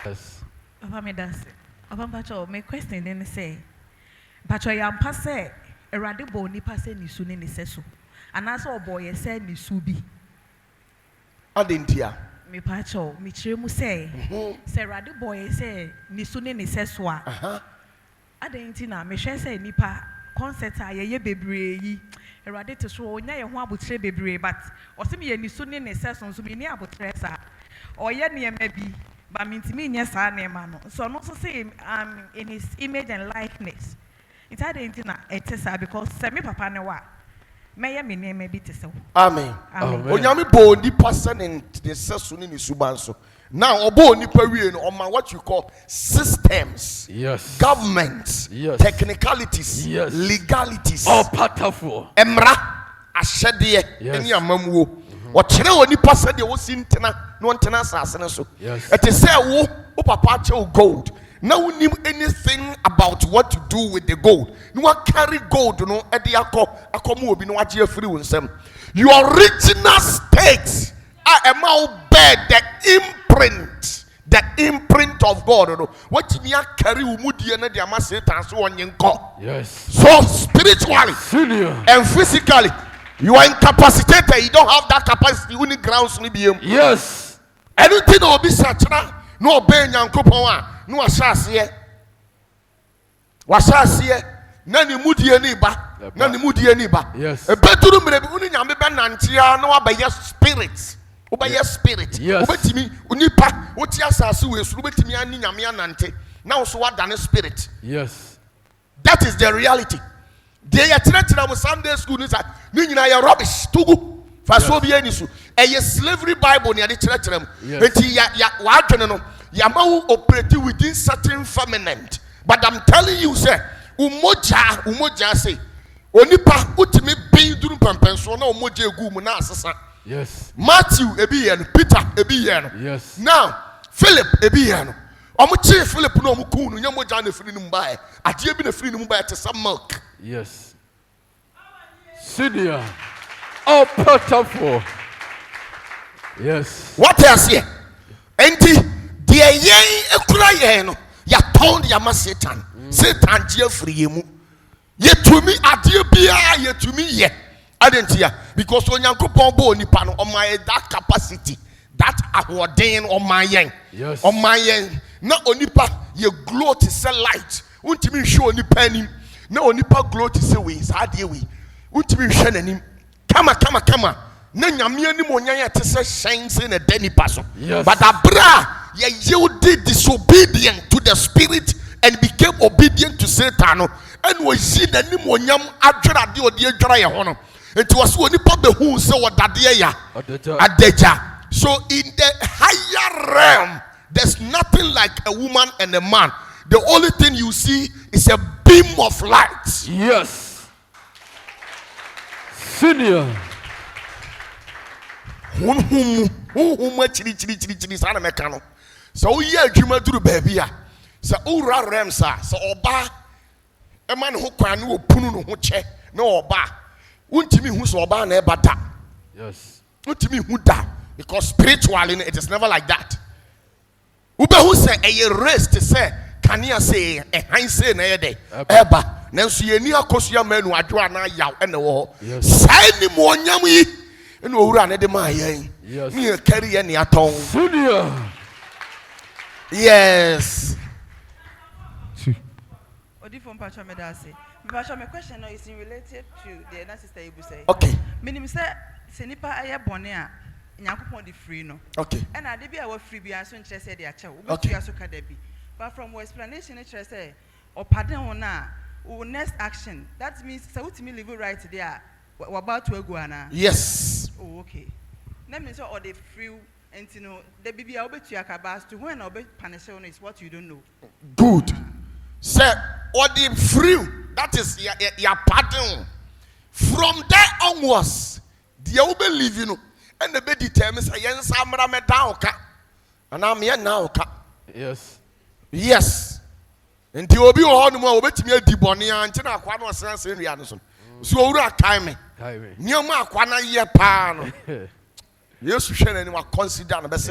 Yes. Papa me das. Papa Pacho, my question then say, Pacho yam passe, a radical nipa say ni suni ni seso. And as all boy said ni subi. Adentia. Me Pacho, me chemu say, say radical boy say ni suni ni seswa. Adentina, me share say nipa concert ye bebre yi. Erade to show nya ye ho abotre bebre but osemi ye ni suni ni seso so me ni abotre sa. Oye niema bi. But me nya sa nema no. So no so say in his image and likeness. It's hard na etesa because say me papa ne wa. Me me nema bi te se. Amen. Onyame bo nipa se ne seso ni subanso. Now obo nipa wie no on what you call systems. Yes. Governments. Yes. Technicalities. Yes. Legalities. Opatafuor. Emra ahyede eni amamuo. Wɔkyerɛ wɔ nipa sɛ deɛ wɔsi ntena no ntena asase no so. Ɛte sɛ wo papa kyɛ gold. Now we need anything about what to do with the gold. No carry gold no ɛde akɔ mu obi no agye afiri wo nsam. Your original state a ma bear the imprint of God no. What you carry wo mu die na de ama Satan so onye nkɔ. Yes. So spiritually and physically you are incapacitated. You don't have that capacity. You need grounds to be. Yes. Anything will be such no obey Yankopon. No asasiye. Wasasiye. Nani mudi eniba. Nani mudi eniba. Yes. A bedroom rebi uni nyambe benantia no abaya spirit. Obaya spirit. Yes. Obetimi unipa. Oti asasi we so obetimi ani nyame anante. Now so what than spirit. Yes. That is the reality. They are treating Sunday school is that meaning I rubbish tugu for so be any so a slavery Bible near the church them. Yamau operate within certain feminine. But I'm telling you, sir, umoja say onipa utimi be duru pampenso na umoja egu mu na asesa. Yes. Matthew ebiyen, Peter ebiyen. Yes. Now Philip ebiyen. Omuchi Philip no omukunu nyamoja na firi numbae. Adie bi na firi numbae te some milk. Yes. Senior. Opatafuor. Yes. What else here? Enti the yen ekura yen no ya told ya ma Satan. Satan je free yemu. Ye to me adie bia ye to me ye. Adentia because onyankopon bo nipa no on my that capacity that ahoden on my yen. Yes. On my yen na onipa ye glow to say light. Untimi show onipa nim. Na onipa glow to say we sa de we. Untimi hwe nanim. Kama. Na nyame anim onyan te say shines in a denipa so. But abra ye yielded disobedient to the spirit and became obedient to Satan. And we see the nim onyam adwara de odi adwara ye ho no. It was onipa behu say wodade ya. Adeja. So in the higher realm there's nothing like a woman and a man. The only thing you see is a beam of light. Yes. Senior. Chiri sana mekano. So ye adwuma duru baabi a. So ura remsa, so oba e man ho kwan no opunu no ho che na oba. Untimi hu so oba na e bata. Yes. Untimi hu da because spiritually it is never like that. Ube who say a race to say can you say a high say na yede eba nanso ye ni akosia manu adwo na yaw ene wo sai ni mo nyam yi ene owura na de ma yen ni carry ye ni aton Junior. Yes. Odi from Pacho Medase. Pacho, my question is related to the other sister Ibu say. Okay. Meaning say senipa aye bone a Nyankopon di free no. Okay. And I dey be our free bia so nche say dey ache. Okay. So ka dey bi. But from your explanation it say or pardon on na next action. That means say ultimately live right there. We about to go na. Yes. Oh, okay. That means all the free and you know the baby I bet you akabas to when obe punish on is what you don't know. Good. Say or the free that is your pardon. From there onwards, the obe live you know. And the bed determines a yen samra me downka. And I'm here now. Yes. Yes. And the obi on more bet me a dibonia and Tina Quano Sans in Rianson. So ura time. Near my Quana ye pan. Yes, you shall anyone consider the best.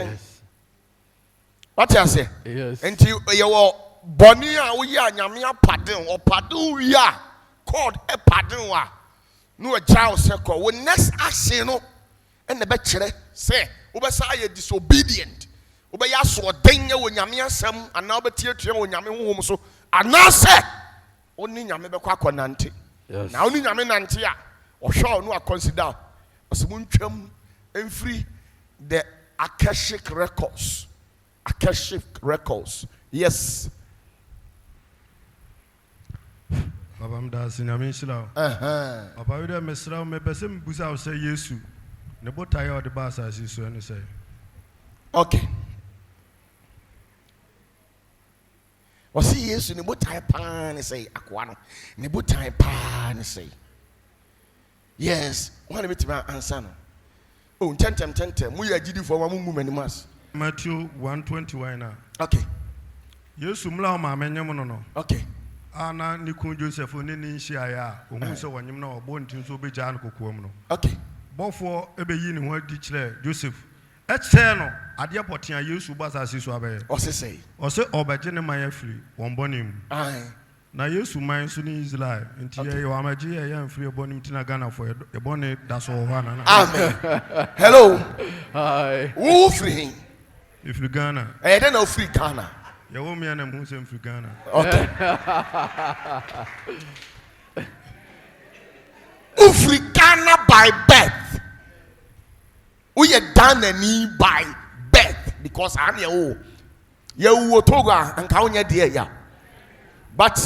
What you say? Yes. And you were Bonia, we are Yamia pardon or pardon, we are called a pardon. No, a child circle. When next action, and the bachelor say, Ubasaya disobedient. Ubaya so danger when Yamia some, and now but teacher when Yamin so, and now say, only Yamabaka Nanti. Yes. Now only Yaminantia, or shall no consider as Munchum and free the Akashic records. Akashic records. Yes. Babam da sinami sila. Papa we dey mesra me person busa say Yesu. Ne botaye o de ba asasi so ene say. Okay. O see Yesu ne botaye pa ne say akwa no. Ne botaye pa ne say. Yes, one bit my answer no. Oh, tentem. Mu ya gidi for wa mu manimas. Matthew 1:21 na. Okay. Yesu mla ma menyem no no. Okay. Ana ni kun Joseph ni ni nhia ya ohun se wanyem na obo ntin so be gya no kokoam no. Okay. Bofo ebe yi ne ho adi kire Joseph. E kire no ade apotea Yesu basa so abaye. O say. O se obegye ne man afiri won bonim. Aye. Na Yesu man so ni Israel nti ye wa magye ye amfiri bonim tina Ghana for e bone da so ho ana. Amen. Hello. Hi. Who free? If you Ghana. Eh, then no free Ghana. You want me and I'm who's in Ghana. Okay. Free Ghana by birth. We are Ghanaian by birth because I'm your you toga and count your dear ya. But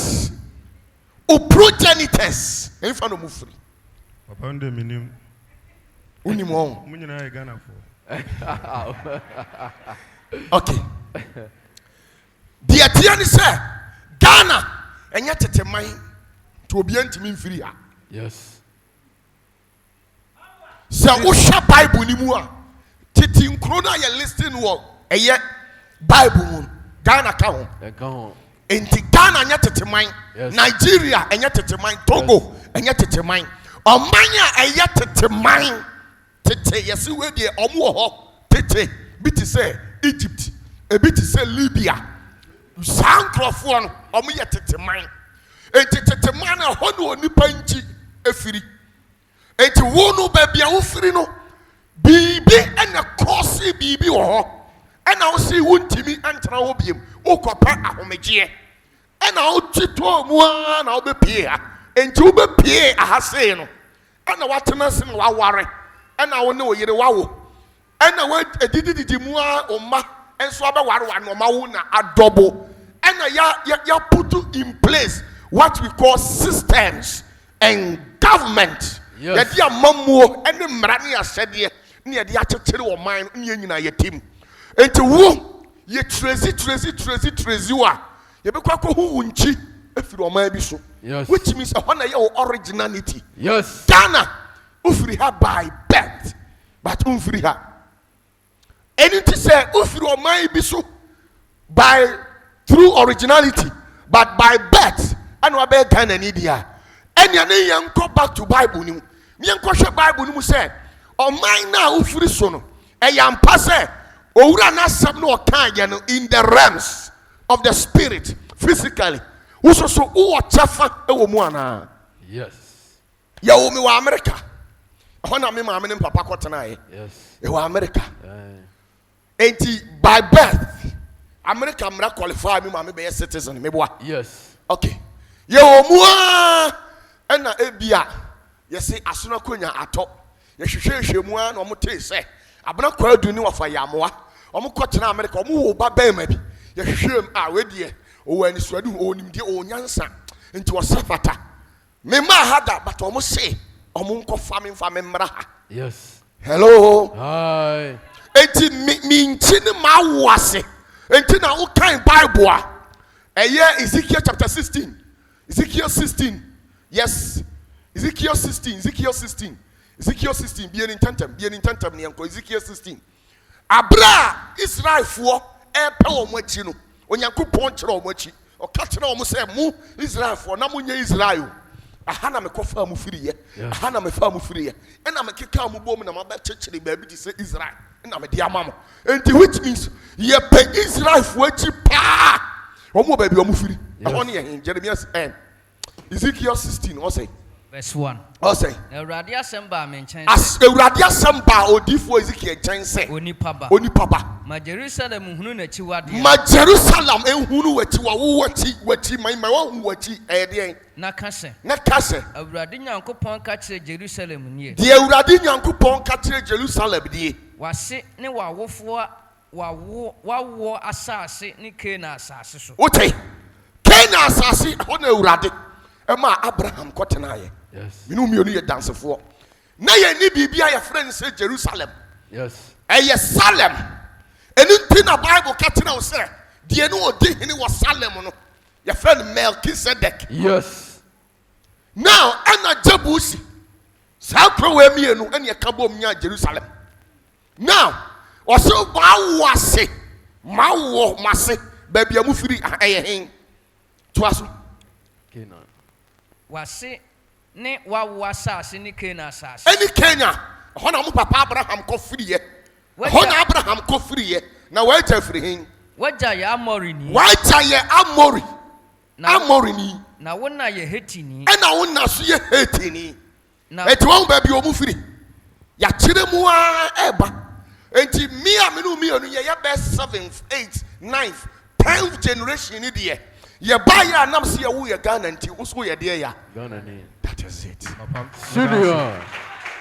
progenitors in front of me free. Papa on the minimum. Unimon. Munina Ghana for. Okay. The Atiani say Ghana and yet at a mind to be intimate free. Yes. So Usha Bible Nimua Titin Krona ya listing work a yet Bible Ghana count. In the Ghana and yet at a mind, Nigeria and yet at a mind, Togo and yet at a mind, Omania and yet at a mind. Tete, yes, we be Omo Tete, bit to say Egypt, a bit to say Libya. Sancrophone, Omo Tete mine. And Tete man a hono ni panchi efiri. And to wono baby a ufrino. Bibi and a crossy bibi or and I'll see Wuntimi and Traobium, Okopa Ahomejie. And I'll chito one, I'll be peer. And to be peer, I have said, and I want to mess in Waware. And I will know you the wow. And I went a didi mua or ma and swabba no mauna a double. And ya put in place what we call systems and government. That your mamu and the Marania said ye near the attitude of mine in your team. And to woo ye tracy you are. You be quite who unchi if you are maybe so. Yes. Which means a honor your originality. Yes. Ghana, ufri her by birth, but ufri her. Anything say ufri or maybe so by through originality, but by birth. And what be Ghana Nidia. And your young go back to Bible. Young question Bible you say, or mine now ufri sono. A young passe. Orana sabno kanya in the realms of the spirit physically. Uso so uwa chafa ewo muana. Yes. Ya umi wa America. Hona mi mama ni papa kotana e. Yes. E wa America. Enti by birth America mra qualify mi mama be citizen me boa. Yes. Okay. Ya omua ena ebia yesi asuna konya ato. Ye hwehwehwe mua na omo te se abana kwa aduni wafa yamoa omo kotena America omo wo ba bema bi ye hwehwem a wedie o wani suadu o nimde o nyansa nti wasafata me ma hada but omo se omo nkofa me mfa me mra ha. Yes. Hello. Hi. Enti mi nchini ma wase enti na wo kan Bible a eye Ezekiel chapter 16. Ezekiel 16. Yes. Ezekiel 16. Ezekiel 16, be an intentem, Nianco, Ezekiel 16. Abra Israel for a power mochino, when Yanku punch or mochi, or catch it almost say, Mu Israel for Namunya Israel. A Hana me cofa free, a Hana me farm free, and I'm a kikamu woman, I'm about church, baby to say Israel. na me dia mamo enti which means ye pay Israel for chi pa omo ba bi omo firi ehon ye Jeremiah Ezekiel 16 o say verse 1 o say Ewurade asɛm ba me nkyɛn as Ewurade asɛm ba odifo Ezekiel nkyɛn say onipa ba ma Jerusalem hunu na chiwade ma Jerusalem ehunu wachi wo wachi mai wo wachi de na ka sɛ Ewurade Nyankopɔn ka kyerɛ Jerusalem nie de Ewurade Nyankopɔn ka kyerɛ Jerusalem die wase ne wawofoɔ wawo asase ne Kana asase so wote Kana asase ho na Ewurade ema Abraham kɔtenaye Yes. Minu mienu ye dansefo. Na ye ni bibia ye friend say Jerusalem. Yes. Eye Salem. Eni na Bible ka tena wo say de no odi hene wo Salem no. Your friend Melchizedek. Yes. Now ana Jebusi. Sa kro we mienu ene ye ka bom nya Jerusalem. Now, also ba wase ma wo mase ba bia mu firi eye hen. To aso. Canaan. wase ne wawo asase ne Kana asase Any Kenya, hona mu papa Abraham ko friye. Hona Abraham ko friye. Na wa ta firi hin. wagya yɛ Amori ni Wa ta ye Amori. Amori ni. na wona yɛ Heti ni E na wona so ye Heti ni. na Eti won ba bi o mu firi. Ya kire mu a eba. Enti me a me no me onu ye best 7th, 8th, 9th, 10th generation ni de. Ye ba ya nam se ye wo ye Ghana nti wo so ye de ya. Ghana name. That is it. Papa. Senior.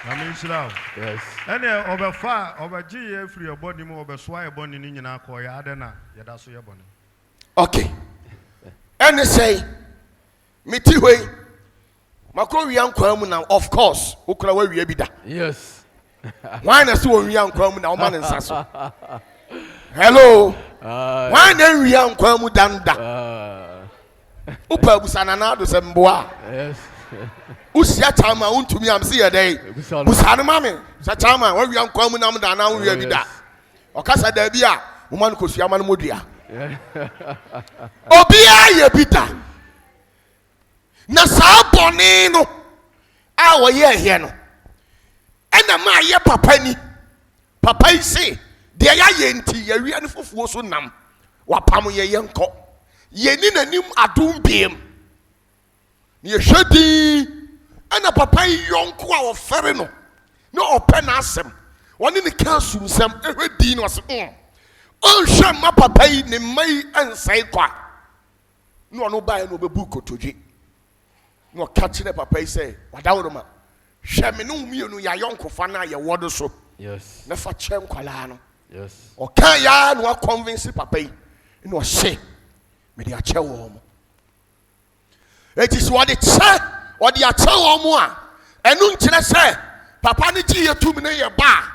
Namishrao. Yes. Ene obefa obeji ye free your body mo obeswa ye body ni nyina ko ya adena ye da so ye body. Okay. And say, me ti hoi. Makro wi ankwa mu na of course, ukura we wi bi da. Yes. Why na so wi ankwa mu na o man nsa so. Hello. Why na wi ankwa mu danda. Upa busana na do semboa. Yes. Usia chama untumi am se ye dey. Busana mame. Sa chama we wi ankwa mu na mu da na wi bi da. Okasa da bi a, wo man ko sua man modua. Obia ye bi da. Na saa bɔne no a wɔyɛ hɛ no ɛna ma yɛ papa ni papa yi se deɛ yɛayɛ nti yɛwia no fofuo so nam wapam yɛyɛ nkɔ yɛni n'anim adom biem na yɛhwɛ din ɛna papa yi yɔnko a wɔfɛre no na ɔpɛ n'asɛm wɔne ne ka asumsɛm ɛhwɛ din no ɔse ɔnhwɛ ma papa yi ne mma yi ɛnsɛe kwa na ɔno baeɛ na ɔbɛbu kotodwe no catch the papa yi say wadawroma hwɛ me no mienu ya yɔnkofa na ya wɔdo so Yes. na fa kyɛ nkwala no Yes. ɔka ya no convince papa yi na ɔhye me de akyɛ wɔ mo eti so ɔde kyɛ ɔde akyɛ wɔ mo a ɛno nkyerɛ sɛ papa ne gye yɛ tum ne yɛ ba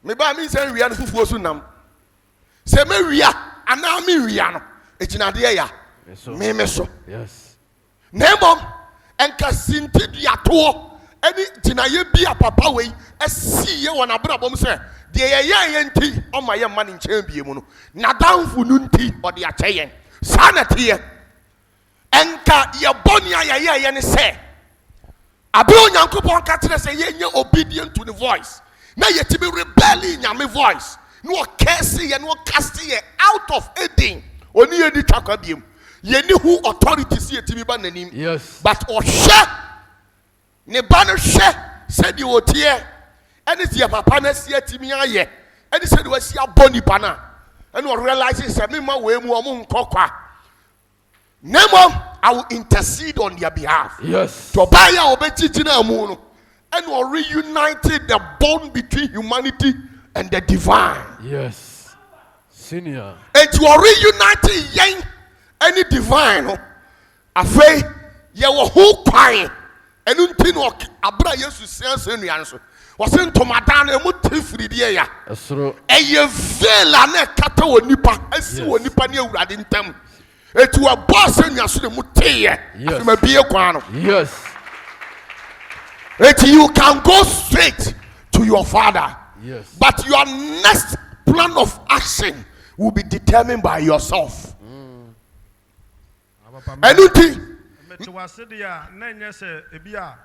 me ba mi sɛ wia no fufuo so nam sɛ me wia ana me wia no egyinadeɛ ya me so Yes. Nemom enka sinti diato eni tinaye bia papa wei asi ye wona brabom se de ye nti o ma ye ma ne nkyɛn bie mu no na danfo nu nti o de akyɛ yen sa na te ye enka ye boni ye ne se abe onyankopɔn ka tere se ye nye obedient to the voice na ye tibi rebelling nyame voice no o curse ye no cast ye out of Eden oni ye di twakwa biem Yeni who authority see etimi ba nanim. Yes. But ohwe ne ba no hwe said you otie ene tie papa na see etimi aye ene said we see aboni pa na ene o realize say me ma we mu o mu nkokwa nemo I will intercede on their behalf. Yes. To buy ya obetiti na mu no ene o reunited the bond between humanity and the divine. Yes. Senior. And to reunite yen any divine no afei ye wo ho kwan enu nti no abra yesu sense nuan so wo se ntomadan na mu tifiri die ya Esro. eye vela na kata wonipa asi wonipa ne awurade ntam etu a boss nua so ne mu teye afema bie kwan no. Yes. Eti you can go straight to your father. Yes. But your next plan of action will be determined by yourself. Enuti Me to wase dia na nye se ebi a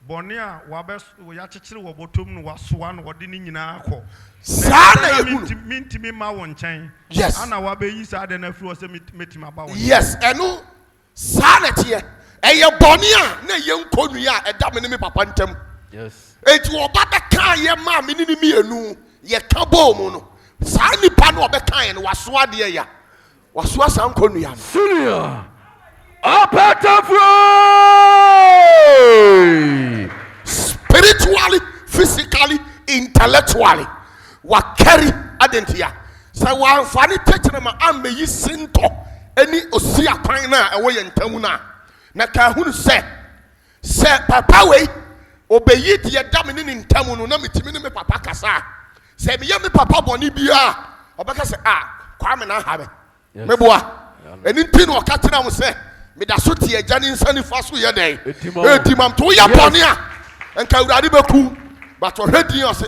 Bonia, Wabes, Yachichi, Wabotum, Waswan, Wadini Ko. Sana Minti me ma one chain. Yes. Anna Wabe is had an influence met him about. Yes, eno sanity eye bonia na ye nkonu ya eda me ne me papa ntem. Yes. Eti oba be kan ye ma me ni mienu ye ka bo mu no. Saa nipa no obe kan ye no waso ade ya. Waso asa nkonu ya no. Senior. Opatafuor. Spiritually, physically, intellectually. Wa carry adentia. Sa wa amfani techere ma amme yi sinto eni osi akwan na ewo ye ntamu na ka hunu se papa we obeyi de da me ne ntamu no na metimi ne me papa kasa se me ye me papa boni bia obeka se kwa me na ha me meboa eni nti no ka tena mo se me da so tie agya ne nsani fa so ye den etimam to ya boni a enka urade beku but ohwedin o se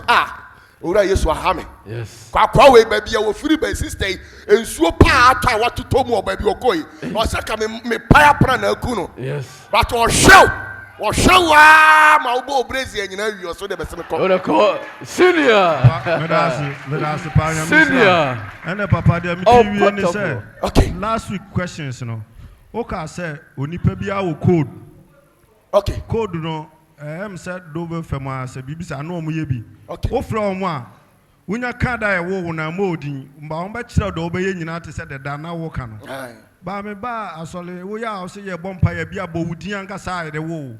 ora Yesu ahame. Yes. Kwa we baby wo free by sister ensuo pa ata watoto mu obabi okoi. O se ka me paya pra na aku no. Yes. But o show wa ma obo obrezi anyina wi so de be se me ko. Ora ko senior. Medasi panya. Senior. And papa de mi ni say. Okay. Last week questions no. Oka say onipa bia wo code. Okay. Code no said Dover Fema said Bibisa no muyebi. Okay. O from one. Unya kada e wo na modi mba on ba kire do obeye nyina te said da na wo ka no. Ba me ba asole wo ya o se ye bompa ya bia bo wudin anka sa de wo.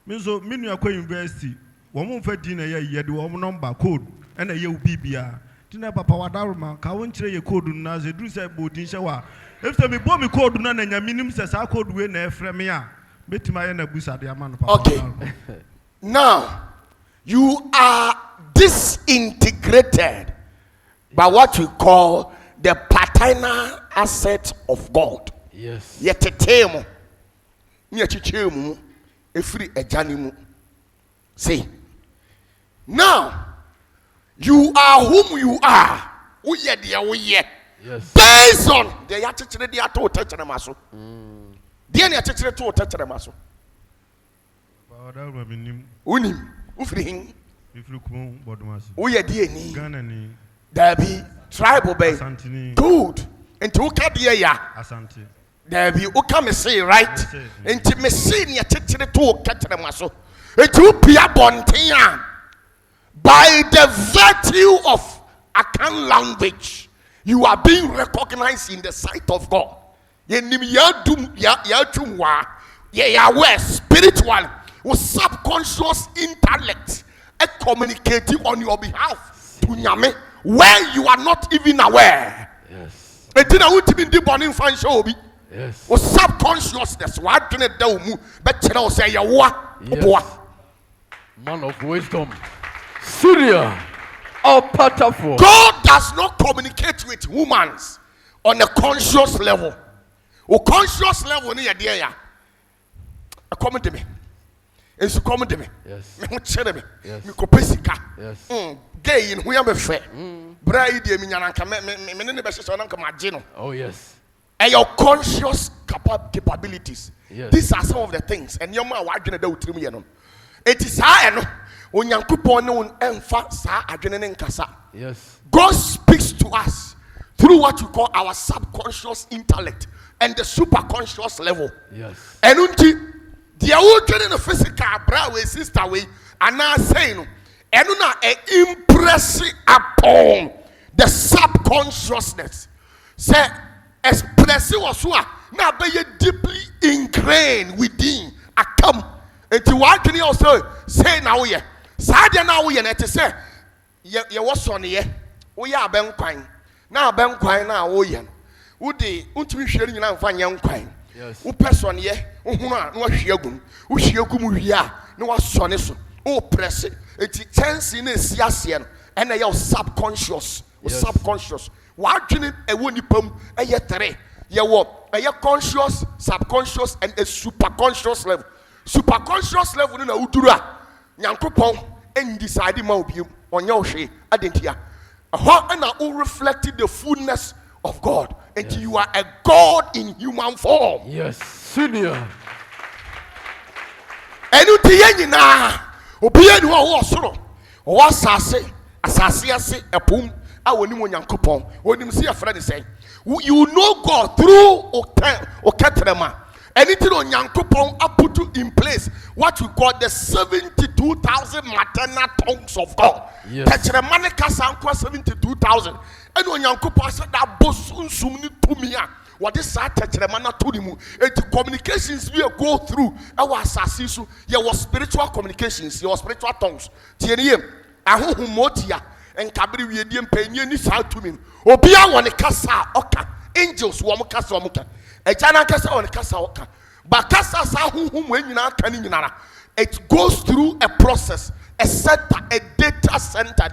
Me so me nua kwa university wo mo mfa din na ye de wo number code e na ye bibia. Tina papa wadaruma ka won kire ye code na ze dru se bodin hye wa. If me bo me code na nya minim se sa code we na efre me a. Okay. Now, you are disintegrated by what we call the paternal asset of God. Yes. Yetetemo. Niachichemu. Efri ejanimu. See. Now, you are whom you are. Uye dia uye. Yes. Based on the yachichire dia to techere maso. Dia ne akyekere to techere maso. Unim, ufiri hin. Uye die ni. Ghana ni. Dabi tribal bay. Good. Enti uka die ya. Asante. Dabi uka me say right. Enti me say ne akyekere to techere maso. Enti upia bonten a by the virtue of Akan language you are being recognized in the sight of God. Yenim yadum yadumwa ye spiritual or subconscious intellect communicating on your behalf to nyame where you are not even aware. Yes. Etina ultimi ndi boni fan show bi. Yes. O subconsciousness wa dwene da mu be kire o say ye wo boa. Man of wisdom. Senior. Opatafuor. God does not communicate with humans on a conscious level. O conscious level ni yede ya. Come to me. Ensu come to me. Yes. Me ho chere me. Yes. Me kopesika. Yes. Gay in hu ya me fe. Bra ide mi nyana nka me ne be hyeso na nka magye no. Oh yes. And your conscious capabilities. Yes. These are some of the things. And your man wa adwene da utrim ye no. It is ha no. Onyankopon ne on emfa sa adwene ne nkasa. Yes. God speaks to us through what we call our subconscious intellect and the superconscious level. Yes. And unti the old in the physical bra we sister we are now saying and na impress upon the subconsciousness. Say expressive also now be deeply ingrained within a come. And to what can you also say now here? Sadia now we and say ye was on ye. We are ben quine. Now ben quine now we Udi untimi hwere nyina mfa nya nkwan. Yes. Wo person ye, wo hunu a no hwe agum. Wo hwe agum hwe a no wasone so. Wo press eti tense na esi ase no. Ena ye subconscious. Yes. Subconscious. Wa dwene ewo nipam eye tere. Ye wo eye conscious, subconscious and a superconscious level. Superconscious level na uduru a Nyankopon en decide ma obi onye ohwe adentia. How and all reflected the fullness of God until yes. You are a God in human form. Yes, senior. Anything yɛnyinaa obiara ni wɔ soro ɔwɔ asase ase ɛpom a wɔnim Onyankopɔn wɔnim sɛ yɛfrɛ ne sɛn. You know God through Oketrema. Anything Onyankopɔn I put you in place what we call the 72,000 maternal tongues of God. Yes. Tetrema ne kasa nkwa 72,000. And Onyankopɔn said that bosun ni tumia. What is that tetrema na tulimu? And communications we go through our asasisu. There was spiritual communications. There was spiritual tongues. Tieniem ahu humotia. And kabiri we diem penye ni sa tumi. Obia wone kasa oka. Angels wo kasa wo ka. Ejana kasa wone kasa oka. But kasa sa hu we nyina ka ni nyina. It goes through a process, a center, a data center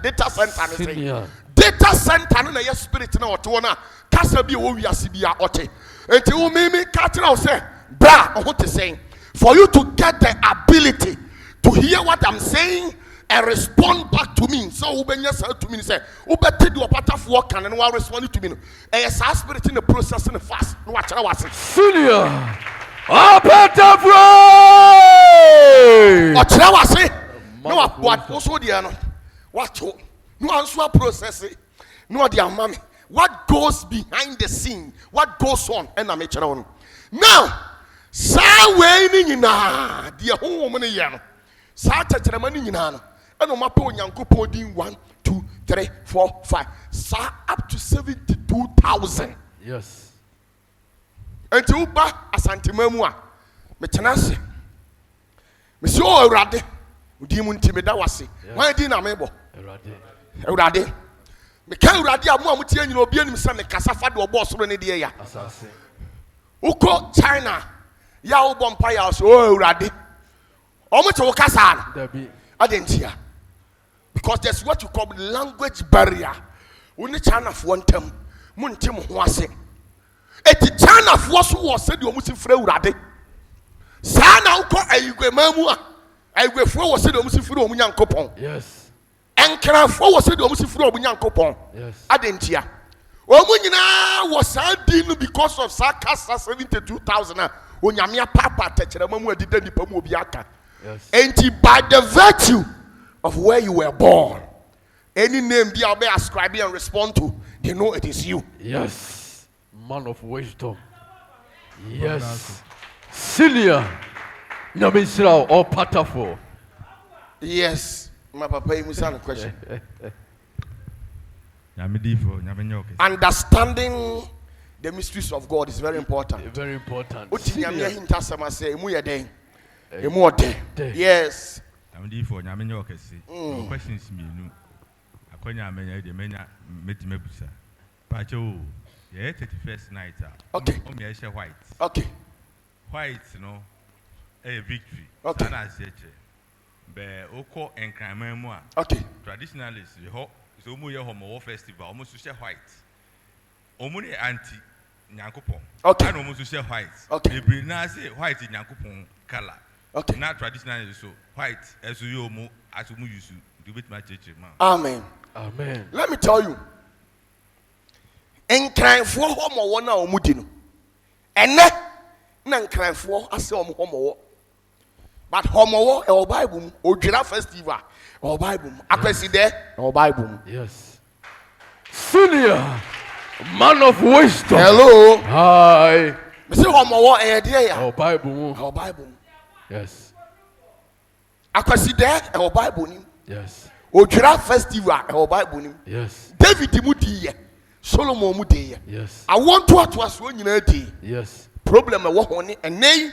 Data center no na your spirit na oto na kasa bi wo wiase bia ote. Enti wo mimi ka tira wo say bra o te saying for you to get the ability to hear what I'm saying and respond back to me. So ubenya say to me say ubeti do Opatafuor God and wa respond to me no. E sa spirit in the process in fast no wa kira wase. Senior Opatafuor o kira wase no what also dia no what no answer process no dia mama what goes behind the scene what goes on and am kira no now sa we ni nyina dia honhom ne ye no sa tetrema ni nyina no and on my Onyankopɔn din 1 2 3 4 5 sa up to 72,000. Yes. And to uba asantemamua me tenase me se o awurade udi mu ntimi da wase wan din na mebo awurade me ka awurade amu amutie nyina obi anim se me kasa fa de obo soro ne de ya asase uko China ya obo mpa ya so o awurade omo che wo kasa na adentia because there's what you call language barrier uni China fo ntem mu ntem ho ase eti China fo so wo se de omo si frɛ awurade saa na uko ayigwemamu a ayigwefo wo se de omo si frɛ omo Nyankopɔn. Yes. Enkrafo wo se de omo si frɛ omo Nyankopɔn. Yes. Adentia omo nyina wo saa din because of sakasa 72,000 a onyame papa tekyerema mu adida nipa mu obi aka. Yes. And by the virtue of where you were born, any name be able to ascribe and respond to, they know it is you. Yes. Man of wisdom. Yes. Senior Nyamisra Opatafuor. Yes. My papa, you a question. Understanding the mysteries of God is very important. Very important. Yes. For questions me no. Akonya amenya de menya metima busa. Pacho, 31st night. Okay. White. Okay. White no. A victory. Okay. Na seche. Be oko enkraman mu a. Okay. Traditionalists so mu ye homo festival almost to share white. Omu ne anti Nyankopon. Okay. And almost to share white. Okay. Ebri na say white Nyankopon color. Okay. Not traditionally so white as you mo as you use to bit my church man. Amen. Amen. Let me tell you. Enkranfo homo wo na omudi no. Ene na enkranfo ase homo wo. But homo wo e Bible mu odwira festival e Bible mu akwesi de e Bible mu. Yes. Senior man of wisdom. Hello. Hi. Me say homo wo e de ya. Bible mu. E Bible mu. Yes. Akwasi de e Bible ni. Yes. Odwira festival e Bible ni. Yes. David mu di ye. Solomon mu di ye. Yes. I want to aso nyina di. Yes. Problem e wo ho ni enei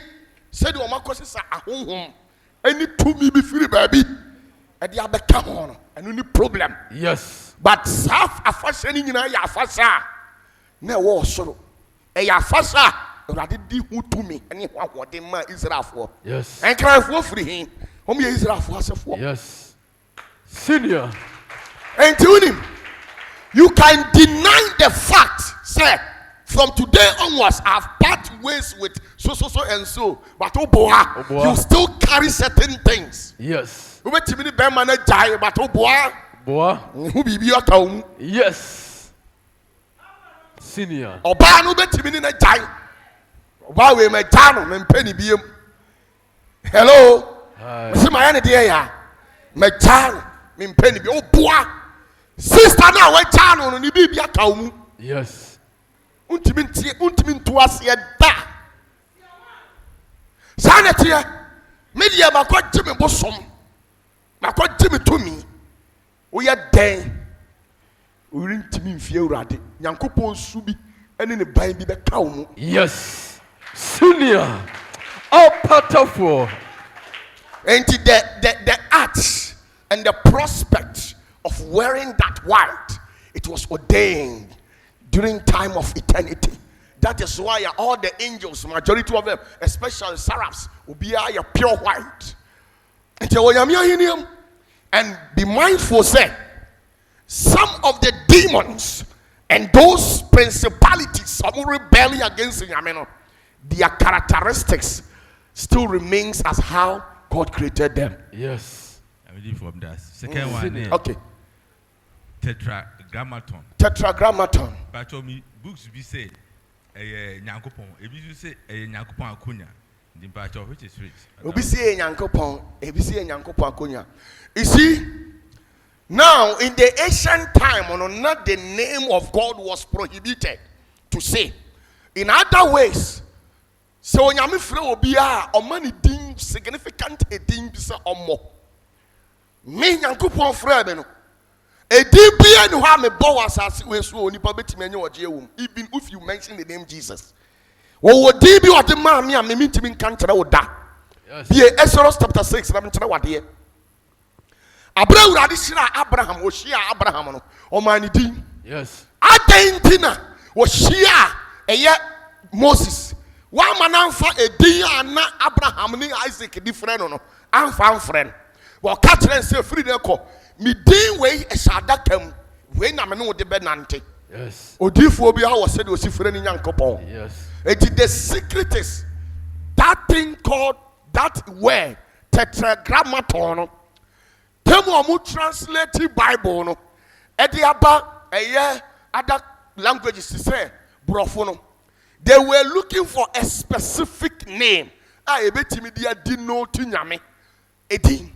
said o makosi sa ahonhom any tumi bi firi baabi e de abeka ho no eno ni problem. Yes. But self afasha ni nyina ya afasha na wo soro e ya afasha urade di hu tumi ene ho ahode ma Israelfo. Yes. Enkrafo firi hin hom ye Israelfo asefo. Yes. Senior. And you can deny the fact, say, from today onwards, I've parted ways with so and so, but you still carry certain things. Yes. Boy. Yes. Senior. Hello. Mese ma ya ne de ya. Me chan me mpeni bi oboa. Sister na we chan no ni bibia ka wo mu. Yes. Untimi nto ase da. Sanete media makọ jimi bosom. Makọ jimi tumi. Oya den. Orintimi mfie urade. Nyankopon su bi ene ne ban bi be ka wo mu. Yes. Senior. Opatafuor. And the act and the prospect of wearing that white, it was ordained during time of eternity. That is why all the angels, majority of them, especially seraphs, will be a pure white. And be mindful, say, some of the demons and those principalities, some rebelling against Yameno, their characteristics still remains as how God created them. Yes. I'm reading from that. Second one. Okay. Tetragrammaton. Tetragrammaton. But me books be say a Yankopon. If you say a Yankopon Akunya, the patch of which is rich. We say Yankopon. We say Yankopon Akunya. You see, now in the ancient time, not the name of God was prohibited to say. In other ways, so when you feel obia or money ding significant a ding bisa or more. Me Yankopon frebe a deep being who have a boas as we so only public menu or even if you mention the name Jesus. What would be what the man me and me to be can't tell that. Yes. Exodus chapter 6, let me tell you what here. Abraham was Shia Abraham or Manity. Yes. Adentina was Shia a yet Moses. One man for a dear and not Abraham ni Isaac different or no. I'm found friend. Well, catch and say free the call. Me dean way a shadakam when I'm no de benante. Yes. Odiphobia was said was friend in Yankopon. Yes. The secret is that thing called that word tetragrammaton. Temu mu translate Bible no. Ediaba other languages to say brofono. They were looking for a specific name. I bet me dia dino to nyame. Edi.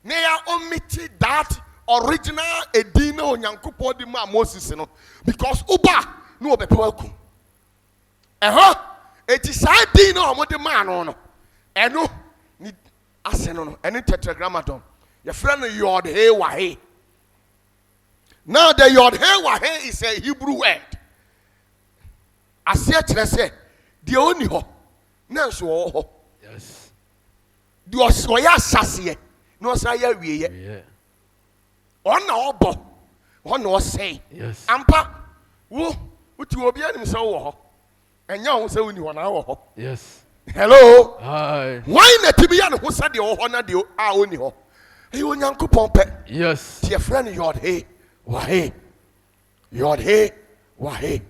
Neya omitted that original edino nyankopon di ma Moses no because uba no obepewaku. Eti sa edino omode ma no. Eno ni aseno no. Eni tetragrammaton. Your friend Yod He Wahe. Now the Yod He Wahe is a Hebrew word. I say, the only ho. Nanso. Yes. The Oswaya Sassier. No say we. On obo. On no say. Yes. Ampa. Wo. What you be him so. And you say when you want. Yes. Hello. Hi. Why not to be who said the honor the only ho? He will yanko pompe. Yes. Dear friend, Yod He Wahe. Yod He Wahe.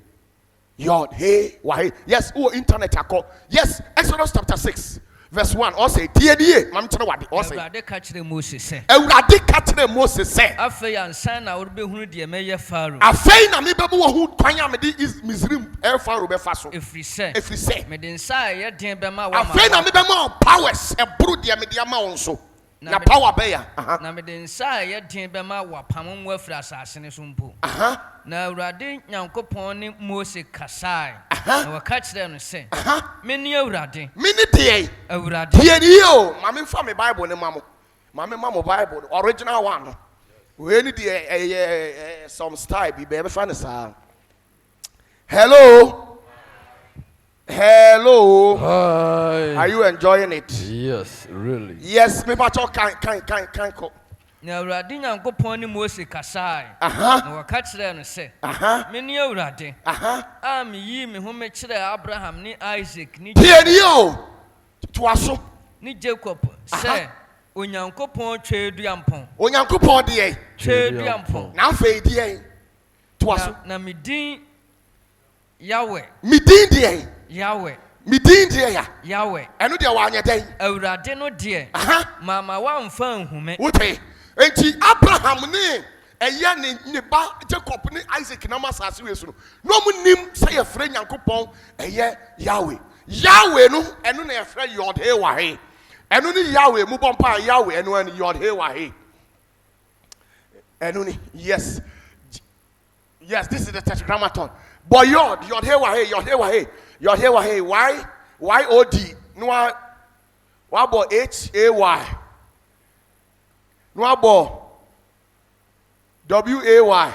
Yod He Wahe. Yes, oh, internet ako. Yes, Exodus chapter 6, verse 1. Or say, TDA, Mam Trawadi. Or say, Awurade ka kyerɛ Moses sɛ, Awurade ka kyerɛ Moses sɛ, afei ansa na worebɛhunu deɛ mɛyɛ Farao. afei na me bɛbɔ wo ho kwan a mede Misraim Pharaoh bɛfa so. Ɛfiri Ɛfiri sɛ, mede nsa a ɛyɛ den bɛma afei na me bɛma wo powers ɛboro deɛ mede ama wo nso. Na power bɛya. Na mede nsa a ɛyɛ den bɛma wapam mu afiri asase ne so mpo. Na Awurade Nyankopɔn ne Mose kasae. Na wɔka kyerɛ no sɛ, mene Awurade. Mene deɛ. Awurade. Deɛ ni o, mame fa me Bible ne ma mo. Mame ma mo Bible, original one no. We need the some style bi be fa ne saa. Hello. Hello. Hi. Are you enjoying it? Yes, really. Yes, me ba talk can ko. Na Awurade Nyankopɔn ne Mose kasae. Na wɔka kyerɛ no sɛ, mene Awurade. A meyi me ho mekyerɛ Abraham ne Isaac ne Jacob sɛ Onyankopɔn tweduampɔn. Onyankopɔn deɛ. Tweduampɔn. Na afei deɛ. Toaso. Na me din Yahweh. Me din deɛ. Yahweh. Me din deɛ ya. Yahweh. Ɛno deɛ wanyɛ dɛn. Awurade no deɛ. Mama wamfa nhume. Wote. Enti Abraham ne ɛyɛ ne ba Jacob ne Isaac na masase we so no. No mu nim sɛ yɛ frɛ Nyankopɔn ɛyɛ Yahweh. Yahweh no ɛno na yɛ frɛ Yod He Wahe. Enuni Yahweh, Mubompa Yahweh, and when Yod Hewahe. Enuni, yes. Yes, this is the tetragrammaton. But Yod Hewahe, Yod Hewahe, Yod Hewahe. Why? Y-O-D. No, what about H-A-Y? No, about W-A-Y.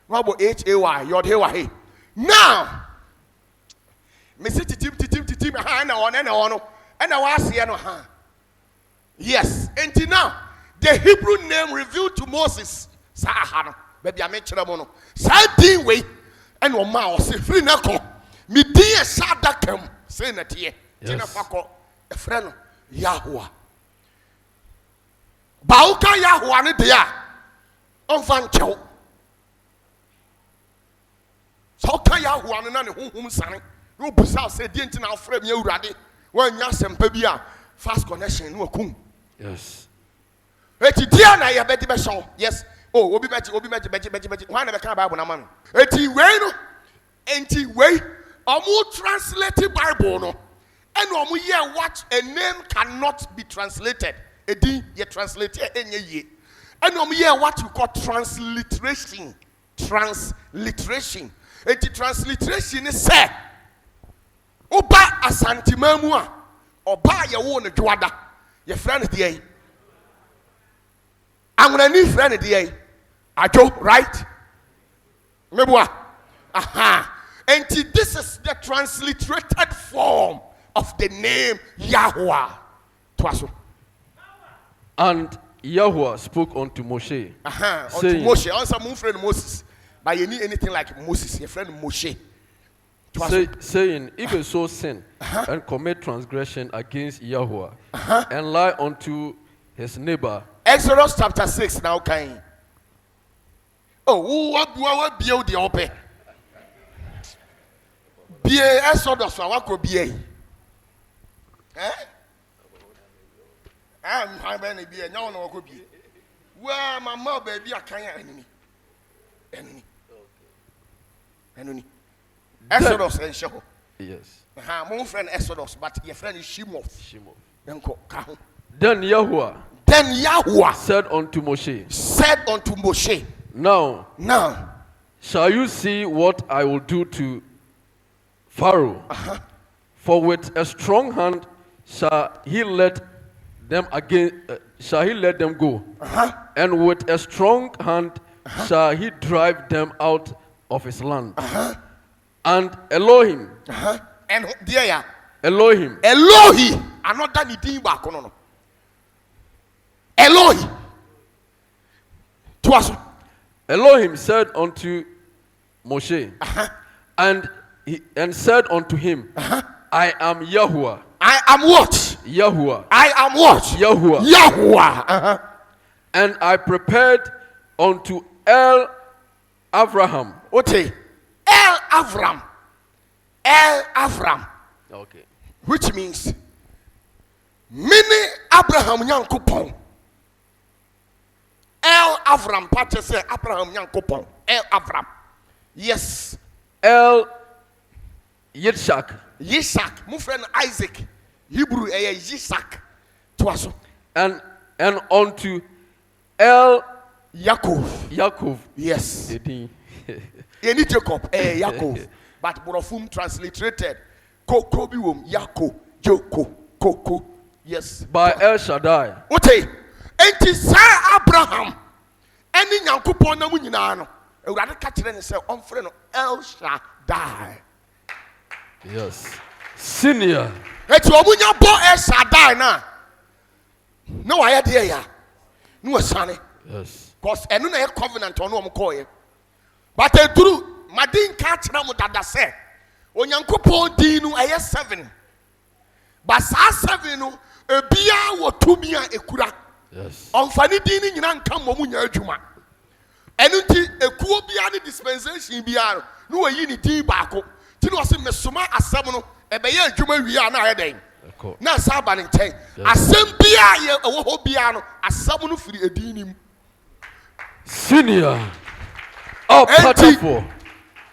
No, about H-A-Y, Yod Hewahe. Now, Mr. Titim, and I was here, no, yes, and now the Hebrew name revealed to Moses, Sahara, baby, I make sure Sadi way, and one mouse, free knuckle, me dear Sadakam, saying that here, Jennifer, a friend, Yahweh. Bauka Yahweh, dear, on Van Chow. So, Yahweh, and whom son. No busa say didn't now frame you ready when yasem pebia fast connection no kum. Yes. Eti dia na ya beti be show. Yes. Oh, obi beti one na be Bible na man. Eti we no enti we omo translate Bible no. And omo hear what a name cannot be translated. Edi ye translate enye ye. And omo hear what you call transliteration. Transliteration. Eti transliteration is say Oba asantimamu a oba ye wo ne dwada ye friend de yi anwani friend de yi ajo right mebua aha and this is the transliterated form of the name Yahweh twaso. And Yahweh spoke unto Moshe, Unto Moshe also my friend Moses but you need anything like Moses your friend Moshe saying, if a soul sin and commit transgression against Yahweh and lie unto his neighbor. Exodus chapter 6 now can. Oh, what build the open? Be Exodus, what could be? I'm having a beer, no one could be. Well, my mother be a kind enemy. Exodus and Sheho. Yes. My friend Exodus, but your friend is Shimoth. Then Yahweh said unto Moshe, Now shall you see what I will do to Pharaoh? For with a strong hand shall he let them go, and with a strong hand shall he drive them out of his land. And Elohim. And there Elohim. Another nidin back no. Elohim. Twaso. Elohim said unto Moshe, and said unto him, I am Yahuwah. I am what? Yahuwah. I am what? Yahuwah. Yahuwah. And I prepared unto El Abraham. Okay. El Avram. Okay. Which means many Abraham Yankupon. El Avram. Pacha say Abraham Yankupon. El Avram. Yes. El Yitzhak. My friend Isaac. Hebrew Yitzhak. Twaso. And unto El Yaakov. Yes. Any Jacob, Yaakov, but Borofum transliterated Kokobium, Yako, Joko, Koko, yes. By El Shaddai. Ote, enti say Abraham, any Yankupon Namunano, a rather catcher and say, on friend El Shaddai. Yes. Senior. It's Omunya Bo El Shaddai now. No idea, no sonny. Yes. Because I know a covenant on Omkoye. But a true, Madin catch them with that say. On Yankopo Dinu, I 7. But 7, a beer or 2 beer a kura. Yes. On Fanny Dini, you come Momunya Juma. And a cool beer dispensation beer, no a unit tea bako. Tino was in Mesuma as 7, a beer Juma we are now a day. Now Saban in 10. A same beer, a whole piano, a 7 free a dinim. Senior. Opatafuor.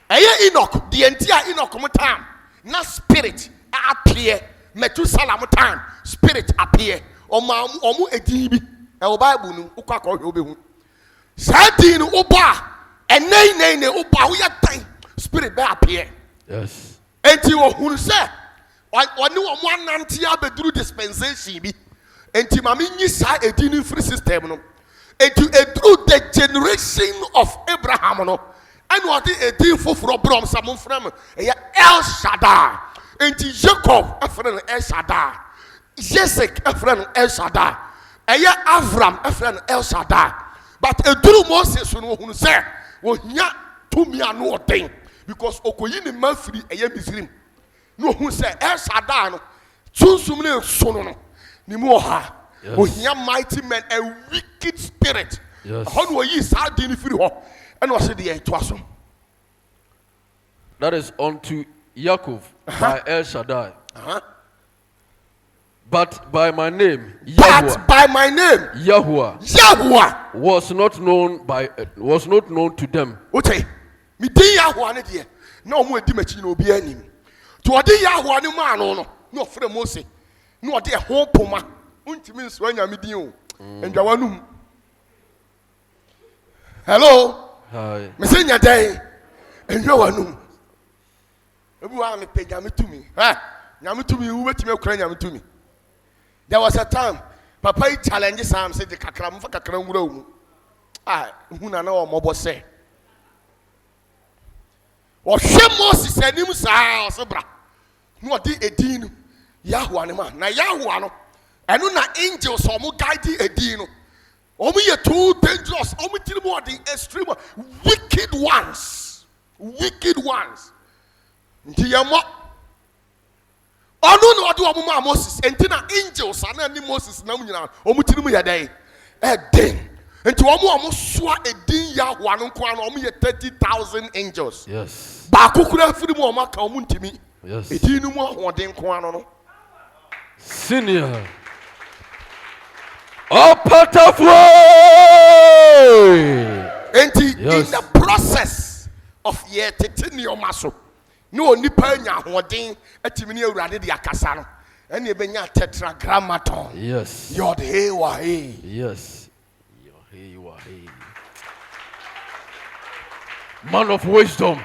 Eye Enoch, the entire Enoch time. Na spirit appear Methuselah time spirit appear omu edin bi e Bible no ukwa ko hwe obehu saa din no oba enene oba wo yatan spirit be appear. Yes. Enti wo hunu se oni wo mo anante abeduru dispensation bi enti mama nyi saa edin free system no enti eduru the generation of Abraham no and what edin foforo brom samon frem El Shaddai. Enti Jacob afren El Shaddai, Isaac afren El Shaddai, Avram afren El Shaddai. But eduru Moses no hunu se wo nya tumi anu oden because okoyi ni mafiri Misrim no hunu se El Shaddai no tunsum ne sono no ni mu oha wo nya mighty men, a wicked spirit. Yes. How do yi sa din firi ho and was the to. That is unto Yaakov by El Shaddai. But by my name, Yahuwah was not known to them. Okay, me di Yahuwah ne de. No mo edi machi no obi anim. To odi Yahuwah ne ma no frɛ Mose. No odi ho poma. Untimi nso anya me din o. Ndwawanum. Hello. Hi. Me say nya dai. Ndwawanum. Ebi wa me pe nyame tumi. Nyame tumi wo betimi akura nyame tumi. There was a time papa he challenge Sam say the kakra mfa kakra nwura mu. Huna na o mobo say. O hwe Moses anim saa osebra. No odi edin Yahuwah ne ma. Na Yahuwah no eno na angels o mo guide edin no. O mo ye too dangerous. O mo tiri mo the extreme wicked ones. Wicked ones. Nti yamo onu no ode omo ma Moses enti na angels ana ni Moses na munyina omo tiri mu yedai den enti omo soa edin Yahuwah no nko ana omo ye 30,000 angels. Yes. Ba kokura firi mu omo aka omo ntimi. Yes. Edin no mu ahoden nko ana no. Senior. Opatafuor. Enti in the process of ye titanium maso no nipa nya ahoden atimi ne awurade de akasa no ene e benya tetragrammaton. Yes. Yod he wa he. Yes. He wa he. Man of wisdom.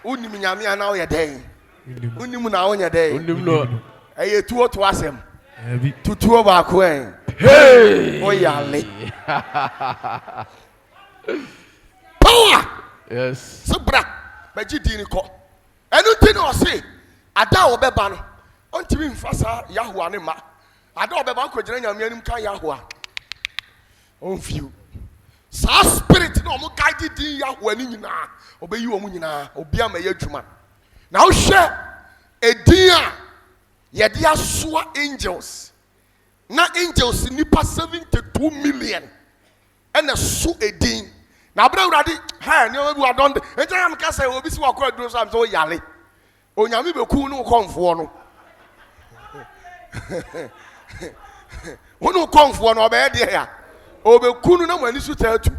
Unim nyame ana wo ye den. Unim na wo ye den. Unim no. Eye tuo to asem. Tutuo ba ko en. Hey. Oyale. Power. Yes. Sebra. Baji dini ko. Enu tin o se ada obeba no. Ontimi mfasa Yahuwah ne ma. Ada obeba ko gire nyame anim kan Yahuwah. On few. Sa spirit no mo guide din Yahuwah ni nyina. Obeyi wo mu nyina. Obi ama ye adwuma. Na wo hwe edin a ye dia soa angels. Na angels nipa 72 million. Ena so edin. Na abra urade ha ne obi adonde. Enti am ka say obi si wakọ aduro so am so yale. Onyame beku no konfo no. Wono konfo no obe de ya. Obeku no na mani su tatu.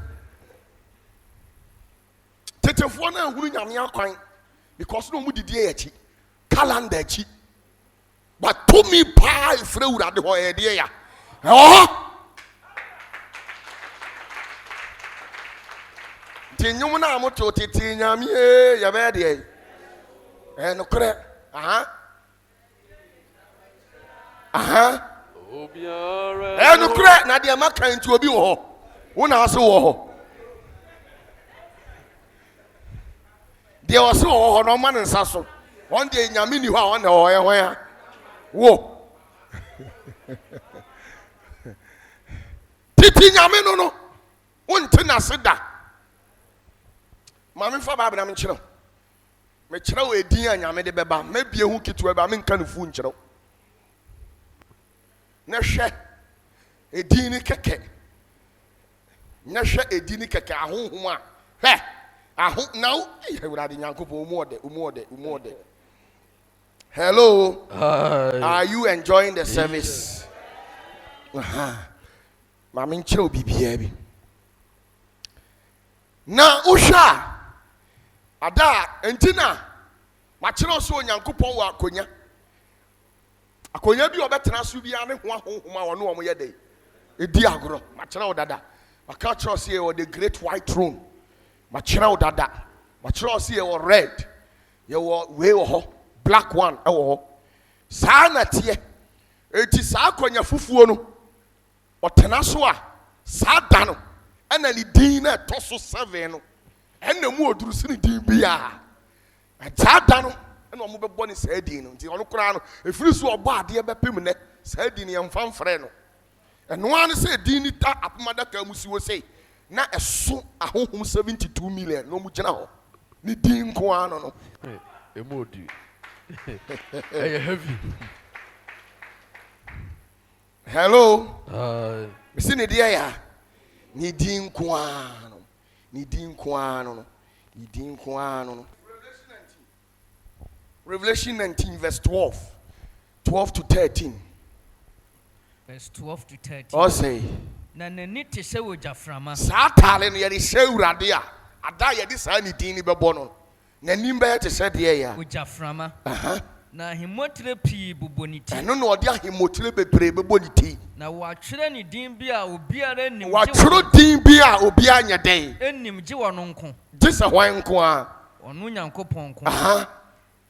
Tetefo na hunu nyame akwan because no mu didie yachi. Calendar chi. But to me pa ifre urade ho e de ya. Tinyum na moto titi nyame ya be de no kre Obiara. No kre na de maka nti obi wo ho wo na ase wo ho de wo se wo ho no man nsa so won de nyame ni ho a won na wo ye ho ya wo titi nyame no wonte na seda mame fa ba bra me kyerɛ me kyerɛ wo edin a nyame de beba me bie hu kitwa ba me nka no fu nkyerɛ na hwɛ edin ni keke na hwɛ edin ni keke ahohom a hwɛ now Ewurade Nyankopɔn umu ode. Hello. Hi. Are you enjoying the service? Mame nkyerɛ wo bibia bi na usha ada entina ma kyerɛ so Nyankopɔn wa akonya akonya bi obetena so bia ne ho ahonhoma wo no omo ye dey edi agoro ma kire wo dada maka kire se ye the great white throne ma kire wo dada ma kire se ye wo red ye wo we wo ho black one e wo ho saa na tie eti saa akonya fufuo no otena so a saa da no ana ni din na to so 7 no ena mu oduru si ni din bia saa da no ena omo bebo ni saa din no nti ono kura no efiri so obo ade bepem ne saa din ye mfam frɛ no eno an se din ni ta apomada ka musi wo sei na eso ahohom 72 million no mu gina ho ni din ko ano no emodi heavy. Hello. Misi ne dia ya. Ni din ko ano. Ni din ko ano no. Ni din ko ano no. Revelation 19 verse 12. 12 to 13. Verse 12 to 13. O say. Na nani te se wo jaframa. Sa tale no ye de hye urade a. Ada ye de sa ni din ni bebo no. Nani mba te se de ya. Wo jaframa. Na himotre pi buboniti. Eno no odi ahimotre bebre beboniti. Na watwere ni din bi a obiara nim. Watwere din bi a obiara nya den. Enim ji wono nko. Jesa hwan nko a. Ono nyankopon nko.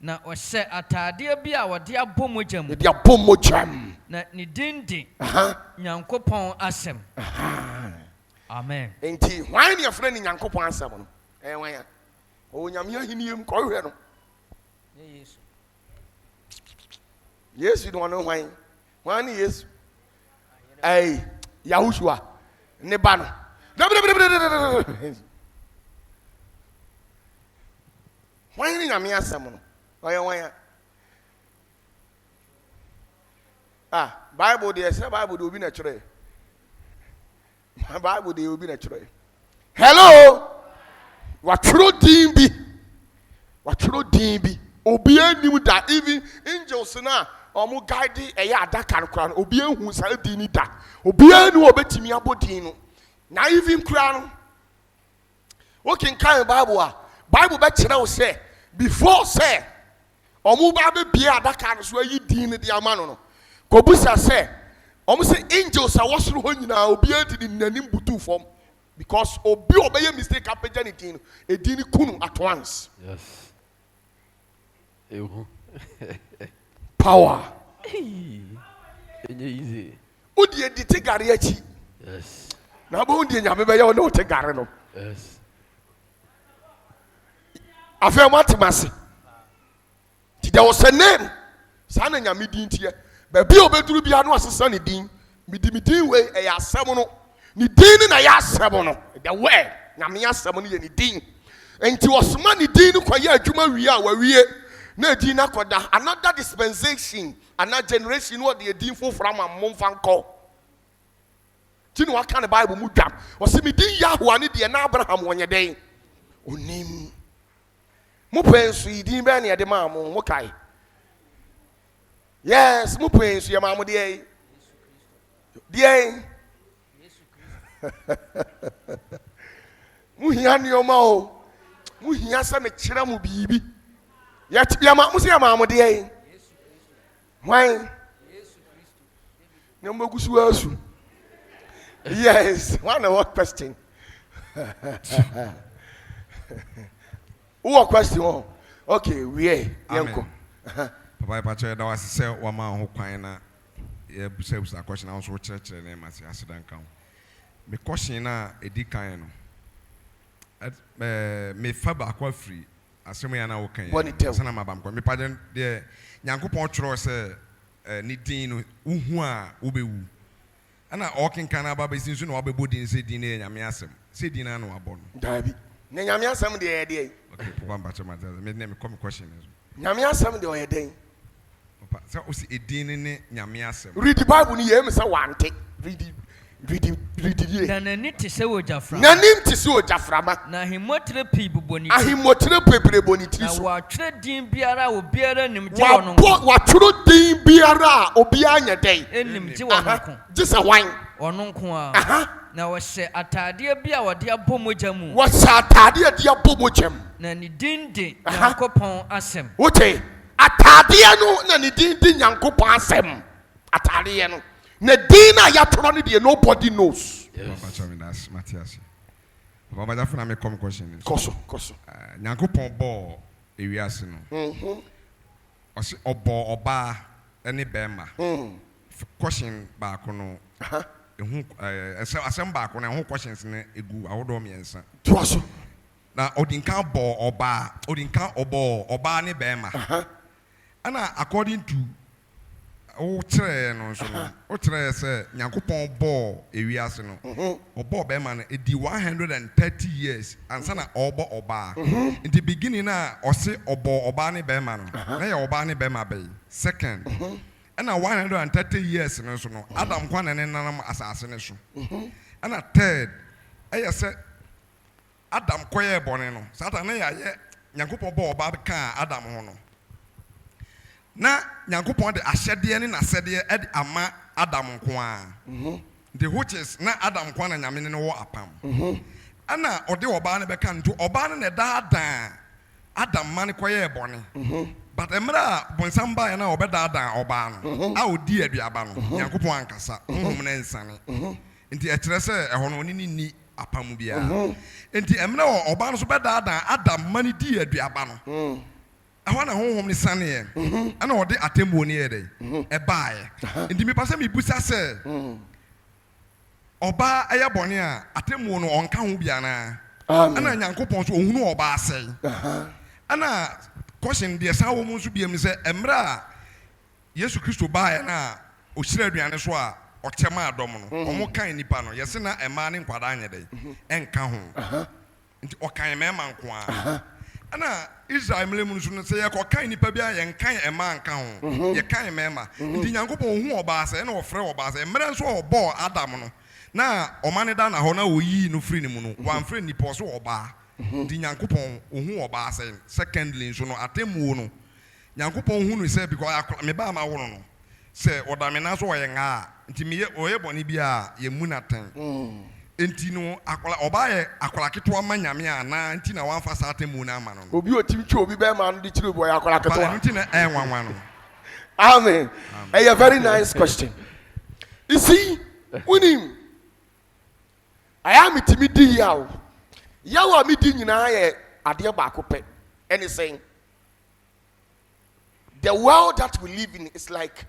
Na ɔhyɛ atade bi a wɔde abɔ mogya mu. De abɔ mogya mu. Na ne din di. Nyankopon asɛm. Amen. Enti hwan ne afra ni nyankopon asɛm no? Wan ya. O nyame ahiniem kɔ hwɛ no. Yesu. Yesu no no hwan. Hwan ni Yesu? Ai, Yahushua ne ba no. Hwan ni nyame asɛm no? Wan ya. Bible dey say Bible dey obi na kyerɛ. Bible dey obi na kyerɛ. Hello. Watwero din bi. Watwero din bi. Obi anim da even angels na omo guide eya adaka no kra no obi ehu sa din ni da. Obi anu obetimi abodin no. Na even kra no. Working kind Bible a Bible be kyerɛ wo say before say omo ba be bia adaka no so ayi din ni de ama no no. Kobusa say omo say angels a wasoro ho nyina obi adi ni nanim butu fom because obi obeye mistake apagya ni din no edin kunu at once. Yes. Power. Easy. Udi edite gare achi. Yes. Na bo udi nyame be ye no te gare no. Yes. Afia matemase. There was a name. Sana nyame din tie. Ba bi obeduru bia no asesa ne din. Midin we e ya asem no. Ni din na ya asem no. The word nyame asem no ye ni din. Enti osoma ni din no kwa ye adwuma wie a wawie. Na din na koda another dispensation, another generation what the din fo from amon fanko. Tinu waka the Bible mu dam. O se mi din Yahweh ne de na Abraham wonye den. Onim. Mo pensu idin be na de ma mo kai. Yes, mo pensu ya ma mo de. De. Mu hia ni o ma o. Mu hia se me kire mu bibi. Ya ma musi ya ma mo de Yesu Kristo. Why? Yesu Kristo. Ne mo gusu asu. Yes, one more question. Who question? Okay, we yanko. Papa pacho da wase se wa ma ho kwan na ye busa question na so kire na ma se asidan kan. Me question na edikan no. Me fa ba kwa free asem ya na wo kan ya sana mabam ko me paden de nyankopon tworo se ni din no uhu a wo bewu ana okin kan aba be sinsu na wo bebo din se din na nyame asem se din na no abo no dabi na nyame asem de ye de okay papa mbacho matter me na me come question is nyame asem de o ye den papa se o se edin ne nyame asem read the Bible ni ye me say wante read na nani te se wo jaframa. Nanim te se wo jaframa. Na himotre pi buboniti. Ahimotre pebre boniti so. Na watwere din biara obiara nim je wono. Watwere din biara obiara nya den. Enim je wono ko. Jisa wan. Ono nko a. Na wo hye atade bi a wode abɔ mogya mu. Wo hye atade a de abɔ mogya mu. Na ni din de Yakopon asem. Wote Atadeɛ no na ne din di Nyankopɔn asɛm. Atadeɛ no. Ne din na yɛatoro no deɛ nobody knows. That's Matthias. Baba Jaffa na me come question. Koso. Nyankopɔn bɔ ewiase no. Ɔse ɔbɔ ɔbaa ɛne bɛrima. Question baako no. Ehu asɛm baako na ɛho questions ne egu ahodoɔ mmiɛnsa. Tuaso. Na odinka bɔ ɔbaa, odinka ɔbɔ ɔbaa ne bɛrima. Ana according to no so no otre say Nyankopɔn bɔ ewiase no ɔbɔ bɛrima no edi 130 years ansa na ɔbɔ ɔbaa in the beginning na ɔse ɔbɔ ɔbaa ne bɛrima no na yɛ ɔbaa ne bɛrima bɛyi second ɛna 130 years no so no Adam kwa na ne nanam asase ne so ɛna third ɛyɛ sɛ Adam kɔyɛ bɔne no Satan na yɛ Nyankopɔn bɔ ɔbaa ka Adam ho no na Nyankopɔn de ahyɛdeɛ ne n'asɛdeɛ de ama Adam nko a the which is na Adam nko na nyame ne wɔ apam ana ɔde ɔbaa ne bɛka nto ɔbaa ne daadaa Adam ma ne kɔyɛ bɔne but emra a bonsam baa na ɔbɛdaadaa ɔbaa no a ɔdi aduaba no Nyankopɔn ankasa honhom ne nsane nti ɛkyerɛ sɛ ɛhɔ no ɔne ne ni apam biara nti emra ɔbaa no so bɛdaadaa Adam ma ne di aduaba no I want a home is sunny. I know the atembo near day. A buy. And the person me busa say Oba aya bonia atembo no on can biana. And I yanko ponso who oba say. And I question the sour moon to be a say Emra Yesu Christo buy na Oshrebian or Tema Domino or more kind nipano. Yesena a man in Quadanya day and Kahun. Or kind man qua. Ana Israel mlemu nso say ya kokan nipa bia ye nkan ema nka ho ye kan mema ndi Nyankopɔn hu oba ase na ofre oba ase mmerɛ nso obɔ Adam no na ɔmane da na hɔ na oyi no free ni mu no wan free nipa so oba ndi Nyankopɔn hu oba ase secondly nso no atemu no Nyankopɔn hu no say because me ba ma wo no say odame na so ɔyɛ nga nti me oyɛ bɔne bia ye mu na ten enti no akola obaye akola keto ama nyame ana enti na wanfa sate mu na ama no obi otimtwe obi be ma no de kire boy akola keto enti na enwanwa no amen a very nice question you see unim I am timidi yawo yawo mi di nyina ye ade ba akopɛ any saying the world that we live in is like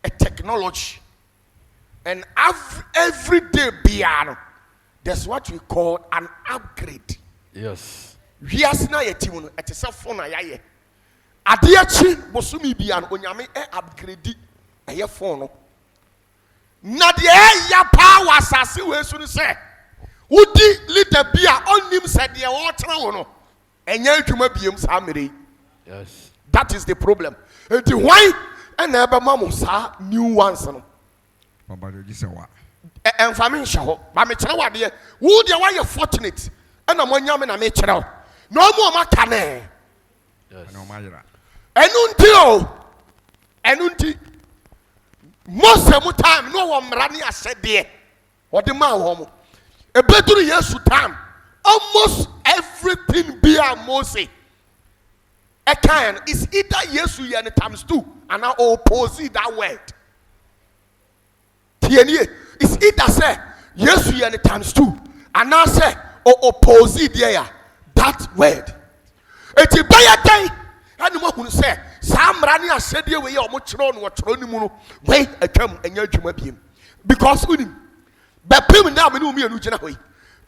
a technology. And every day beyond, there's what we call an upgrade. Yes. We are now a team at a cell phone. A dear chin was me beyond when you upgrade a phone. Not the air power, Sassy, where should say, would the little beer on him said the water, and yet you may be him family. Yes. That is the problem. And the why and never mamma new ones. Baba you say what? And famine show. But me tell what dear. Would you why you fortunate? And I'm one yaman I make no more macane. Yes. No major. And until most of the time, no one running I said there. What the man home? A better years to time. Almost everything be a Moses. A kind is either yes we and times two, and I oppose that word. It's either say yes we and times two, and I say or oppose there that word. It's a bad day. And the one who say some running a said you way or much run what Ronimo wait a come and your him because we but people now we know me and way.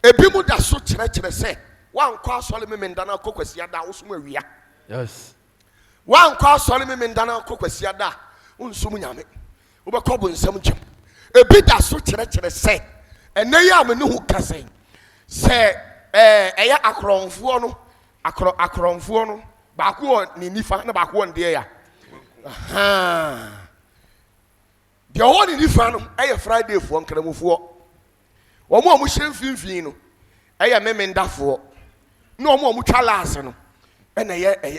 A people that so church say one call Solomon Mendana Coquesia was where we are. Yes. One call Solomon Mendana Coquesia da unsumunyame. Uber Cobble some jim. A bit that so church say and they are no who can say akron fuono akron fuono baako ni nifa na baako ndie ya the one ni nifa no Friday fuo nkramofuo omo hye mfimfin no memendafo no omo twa last no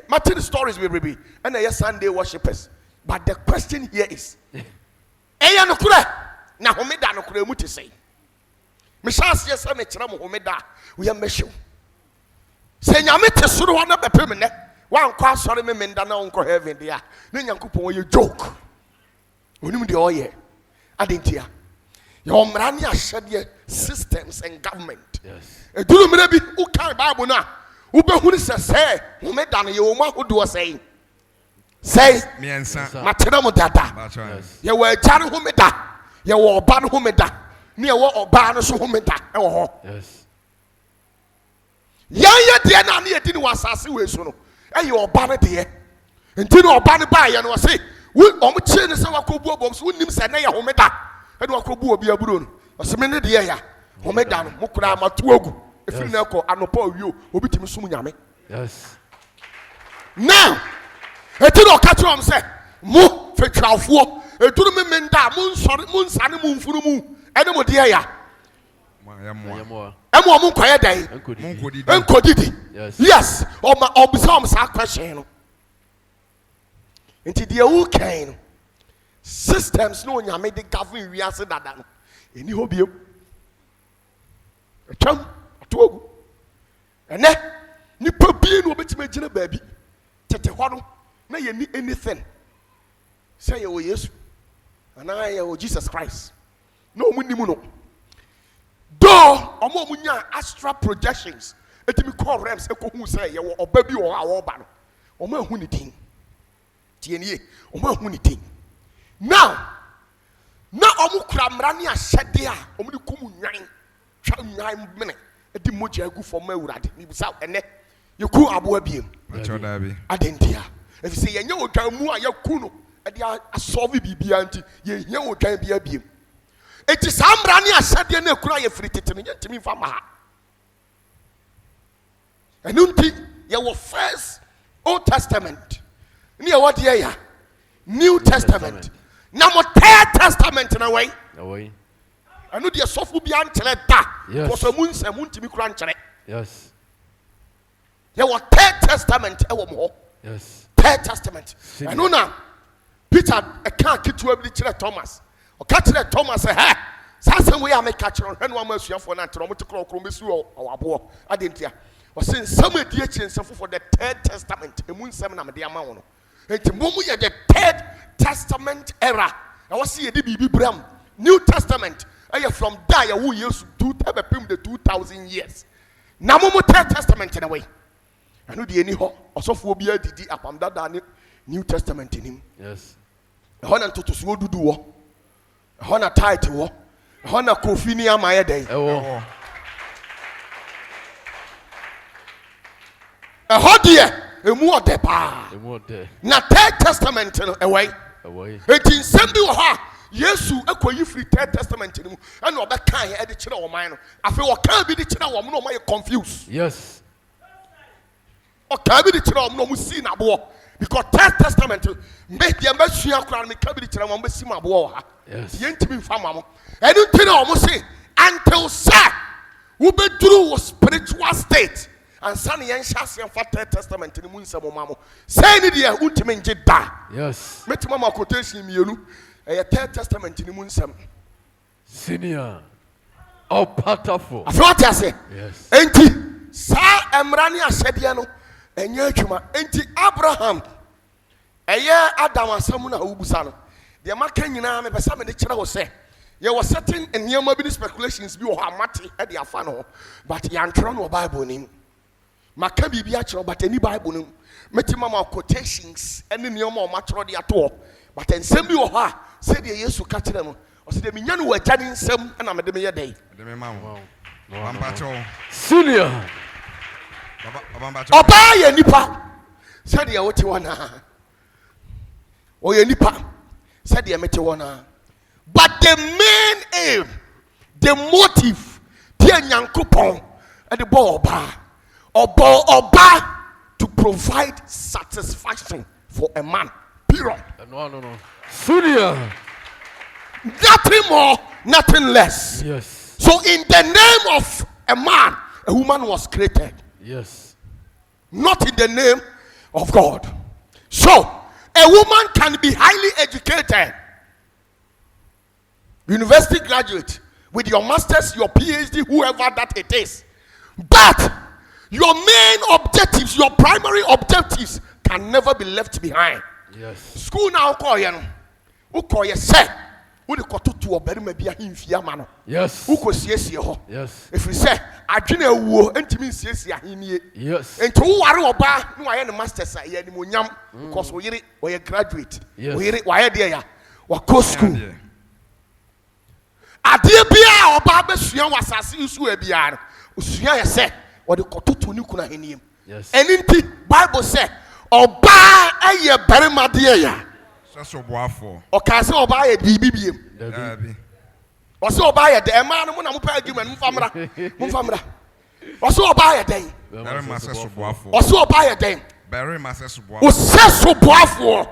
Martin stories we be and Sunday worshippers but the question here is no kura na homeda no kura mu te sei me chance yes na kira mo homeda we am mesho se nyame te soro ho na bepem ne One cross sorry me menda na unko heaven there. Ne Nyankopon ye joke. Onim de oye. Adentia. Your mrani ashede systems and government. Yes. Eduru mre bi u kan Bible na. U be hunu se wo meda no ye wo ma hodo say. Say miensa. Matena mo dada. That's right. Ye wo agare ho meda. Ye wo oba no ho meda. Ne ye wo oba no so ho meda. E wo ho. Yes. Ye de na ne ye di ni wasase we so no. E ye oba no de. Enti no oba no ba ye no say we omo chie ne se wakobu obom so wonim se na ye ho meda. E no wakobu obi aburo no. O se me ne de ya. Ho meda no mo kura matu agu. Efiri na ko anopa owi obi timi sum nyame. Yes. Now, eti no ka trom se mo fetwafo eduru me menda mo nsore mo nsane mo mfuru mu ene mo de ya. Yamoa. Emo mo nkoye dan. Enkodidi. Yes. Obisa sa question no. Enti de wu kan no. Systems no nyame de govern wiase dada no. Eni ho biem. Atwam atogu. Ene nipa bi no obetime gina baabi. Tete ho no na ye ni anything. Say ye wo Yesu. Ana ye wo Jesus Christ. No mu nimu no. Though omo munya astral projections etimi call realms ekohu say ye wo oba bi wo awo ba no. Omo ahu ni din. Tie nie, omo ahu ni din. Now, na omo kura mra ne ahyede a omo de kum nwan, twa nwan mene, edi moja agu for ma urade. Ni bisa ene ye ku abo abiem. Achoda bi. Adentia. If say ye nya odwan mu a ye ku no, e de asolve bibia nti ye hia odwan bi abiem. Eti samra ne ahyede na kura ye firi tete ne ntimi fa ma ha. Enunti ye wo first Old Testament. Ni ye what ye ya? New Testament. Na mo Third Testament na way. Away. Anu de sofu bi ankyere da. Yes. Ko so mu nsam ntimi kura nkyere. Yes. Ye wo Third Testament e wo mo. Yes. Third Testament. Anu na Peter e kan kitu abi kyere Thomas. O ka kyere Thomas he. Sasem we am ka kyere hwe no amasuafo na nkyere mo te kro mesu o abo. Adentia. O se nsam edi akyi nsafo for the Third Testament. Emu nsam na me de ama wo no. Enti momu ye the Third Testament era. Na wo se ye de bibi bram. New Testament from there ye wo yesu 2000 years. Na momu Third Testament na way. Anu de eni ho osofo obi adidi apam dada ne New Testament nim. Yes. Ho na ntotoso odudu wo. Ho na title wo. Ho na kofi ni amaye den. Ewo. Ho de emu ode pa. Emu ode. Na Third Testament no away. Away. Eti nsem bi wo ha. Yesu ekoyi free Third Testament ni mu. Ana obeka ye de kire wo man no. Afi wo kan bi de kire wo no ma ye confused. Yes. O kan bi de kire wo no mu si na bo. Because Third Testament me de ma sua kura me kan bi de kire wo mo si ma bo ha. Yes. Ye ntimi mfa ma mo. Enu ntina wo mo say until sir wo be through spiritual state. And son yen shasian for Third Testament ni mu nsem mamo. Say ni de untimi nje da. Yes. Metima ma quotation mienu. A Third Testament in the moon some Senior. Opatafuor. I thought I say, yes. Enti, Sa Emrani Asediano, and Yachuma, Enti Abraham, a year Adam and Samuna Ubusano. The American Yana, but some of the children say, there was certain and near mobile speculations be or Mati at the Afano, but Yantron Bible name. Makabi Biachro, but any Bible name. Metima quotations and in your more matro at all. But then send me or said the Yesu catch them. Or said the Minyanu were chatting some and I'm a day. The mamma. Senior. Obaya nipa. Said the Otiwana. Or your nipa. Said the Metiwana. But the main aim, the motive, the Yankupon and the Boba. Oba to provide satisfaction for a man. Period. No. Senior. Nothing more, nothing less. Yes. So in the name of a man, a woman was created. Yes. Not in the name of God. So a woman can be highly educated, university graduate, with your master's, your PhD, whoever that it is. But Your main objectives, your primary objectives can never be left behind. Yes. School now call you. Who call you say? Who the kotu to obey me be a himfia mano? Yes. Who could see ho? Yes. If we say I didn't wo and to me see him. Yes. And to who are oba no I am the master say any munyam because we graduate. Yes. We why there wa go school. Adie bia oba besua wasase usu ebia no. Usua ye say or the kotu to ni kuna henim. Yes. And inti Bible say oba eye barima de ya. So boafo. O ka say oba ye bibibiem. Dabi. O say oba ye de ma no mo na mo pa argument mo famra. O say oba ye den. Very master so boafo. O say oba ye den. Very master so boafo. O say so boafo.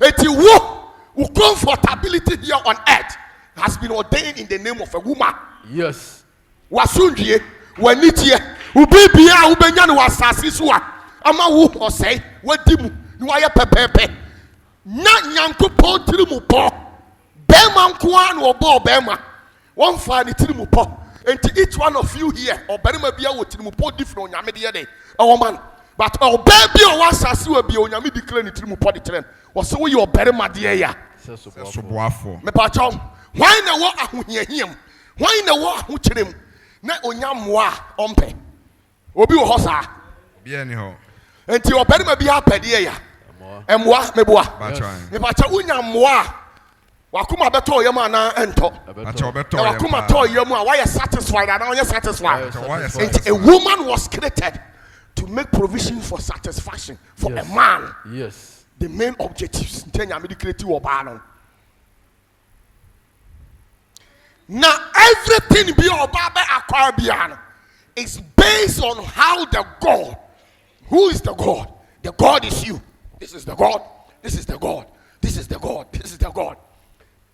Eti wo comfortability here on earth has been ordained in the name of a woman. Yes. Wasundie, wanitie, ubibia ubenya no wasase so a ama wo osei wadimu ni waye pepepe. Nya nyankopon tirimu po. Bema nkoa na obo bema. One fa ni tirimu po. Enti each one of you here, obarima bia wo tirimu po different onyame de dey. Man. But obabi o wasase wa bia onyame declare ni tirimu po de tren. Wo se wo ye obarima de ya. So boafo. Me pa chom. Why na wo ahohiahiem? Why na wo ahokyerem? Na onyamwa ompe. Obi wo hosa. Bia ni ho. Enti obarima bia apede ya. Emwa meboa. Me pa cha unyamwa. Wakuma beto yam ana ento. Wakuma to yam a why satisfied and you satisfied. A woman was created to make provision for satisfaction for a man. Yes. The main objectives. Now everything be obabe akwabiano is based on how the God. Who is the God? The God is you. This is the God. This is the God. This is the God. This is the God.